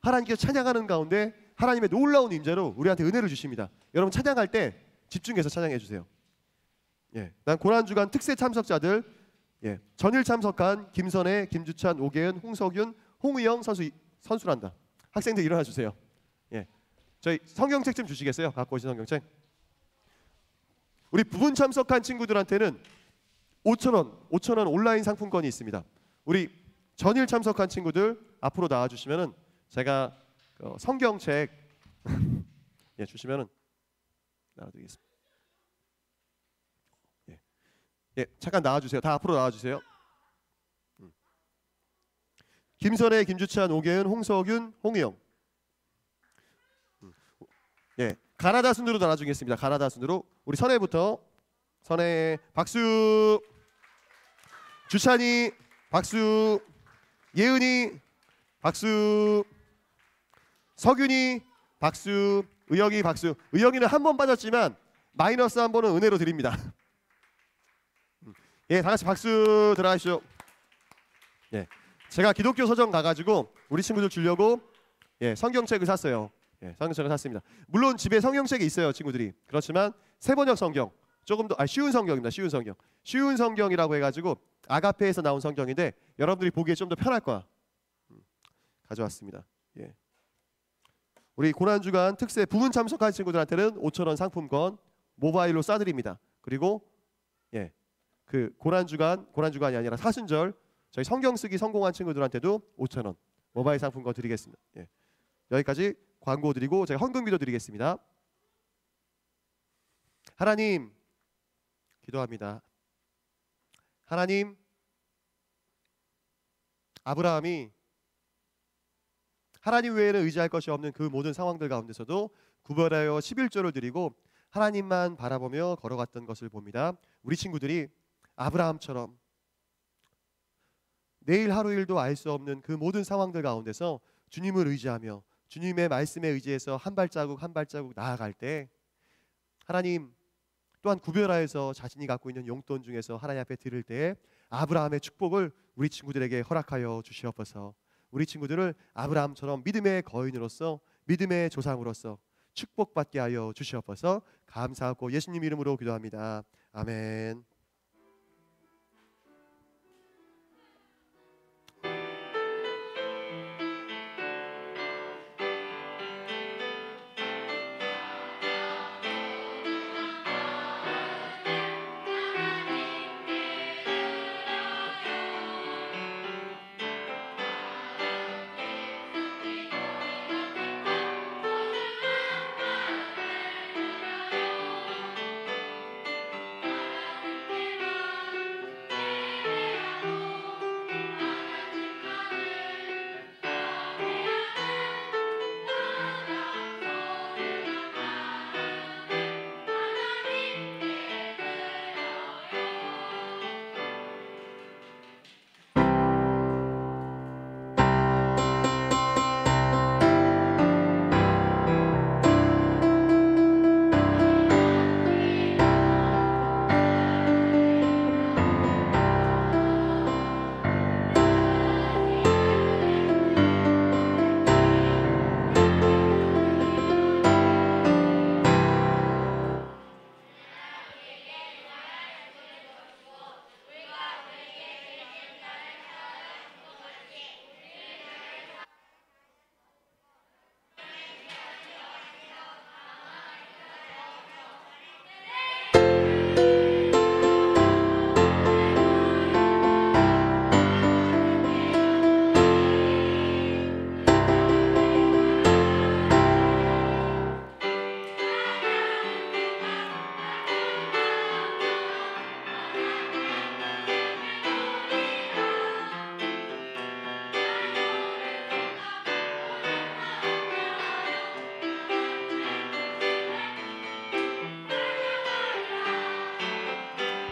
하나님께서 찬양하는 가운데 하나님의 놀라운 임재로 우리한테 은혜를 주십니다. 여러분 찬양할 때 집중해서 찬양해 주세요. 난 고난주간 특세 참석자들 예, 전일 참석한 김선혜, 김주찬, 오계은, 홍석윤, 홍의영 선수란다. 학생들 일어나 주세요. 예, 저희 성경책 좀 주시겠어요? 갖고 오신 성경책. 우리 부분 참석한 친구들한테는 5,000원 온라인 상품권이 있습니다. 우리 전일 참석한 친구들 앞으로 나와 주시면은 제가 성경책 예, 주시면은 나눠드리겠습니다. 예. 예, 잠깐 나와 주세요. 다 앞으로 나와 주세요. 김선혜, 김주찬, 오계은, 홍석윤, 홍의영. 예, 가나다 순으로 나눠주겠습니다. 가나다 순으로 우리 선혜부터. 선혜 박수. 주찬이 박수. 예은이 박수. 석윤이 박수. 의영이 박수. 의영이는 한 번 빠졌지만 마이너스 한 번은 은혜로 드립니다. 예, 다 같이 박수 들어가시죠. 예, 제가 기독교 서점 가가지고 우리 친구들 주려고 예, 성경책을 샀어요. 예, 성경책을 샀습니다. 물론 집에 성경책이 있어요, 친구들이. 그렇지만 세번역 성경, 조금 더 쉬운 성경입니다. 쉬운 성경. 쉬운 성경이라고 해가지고 아가페에서 나온 성경인데 여러분들이 보기에 좀 더 편할 거야. 가져왔습니다. 예. 우리 고난주간 특세 부분 참석한 친구들한테는 5,000원 상품권 모바일로 쏴드립니다. 그리고 예, 그 고난주간이 아니라 사순절 저희 성경 쓰기 성공한 친구들한테도 5,000원 모바일 상품권 드리겠습니다. 예. 여기까지 광고 드리고 제가 헌금기도 드리겠습니다. 하나님 기도합니다. 하나님, 아브라함이 하나님 외에는 의지할 것이 없는 그 모든 상황들 가운데서도 구별하여 11조를 드리고 하나님만 바라보며 걸어갔던 것을 봅니다. 우리 친구들이 아브라함처럼 내일 하루 일도 알 수 없는 그 모든 상황들 가운데서 주님을 의지하며 주님의 말씀에 의지해서 한 발자국 한 발자국 나아갈 때 하나님 또한 구별하여서 자신이 갖고 있는 용돈 중에서 하나님 앞에 드릴 때 아브라함의 축복을 우리 친구들에게 허락하여 주시옵소서. 우리 친구들을 아브라함처럼 믿음의 거인으로서 믿음의 조상으로서 축복받게 하여 주시옵소서. 감사하고 예수님 이름으로 기도합니다. 아멘.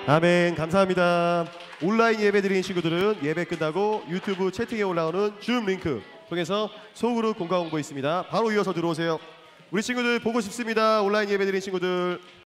아멘. 감사합니다. 온라인 예배 드리는 친구들은 예배 끝나고 유튜브 채팅에 올라오는 줌 링크 통해서 소그룹 공과 공부 있습니다. 바로 이어서 들어오세요. 우리 친구들 보고 싶습니다. 온라인 예배 드리는 친구들.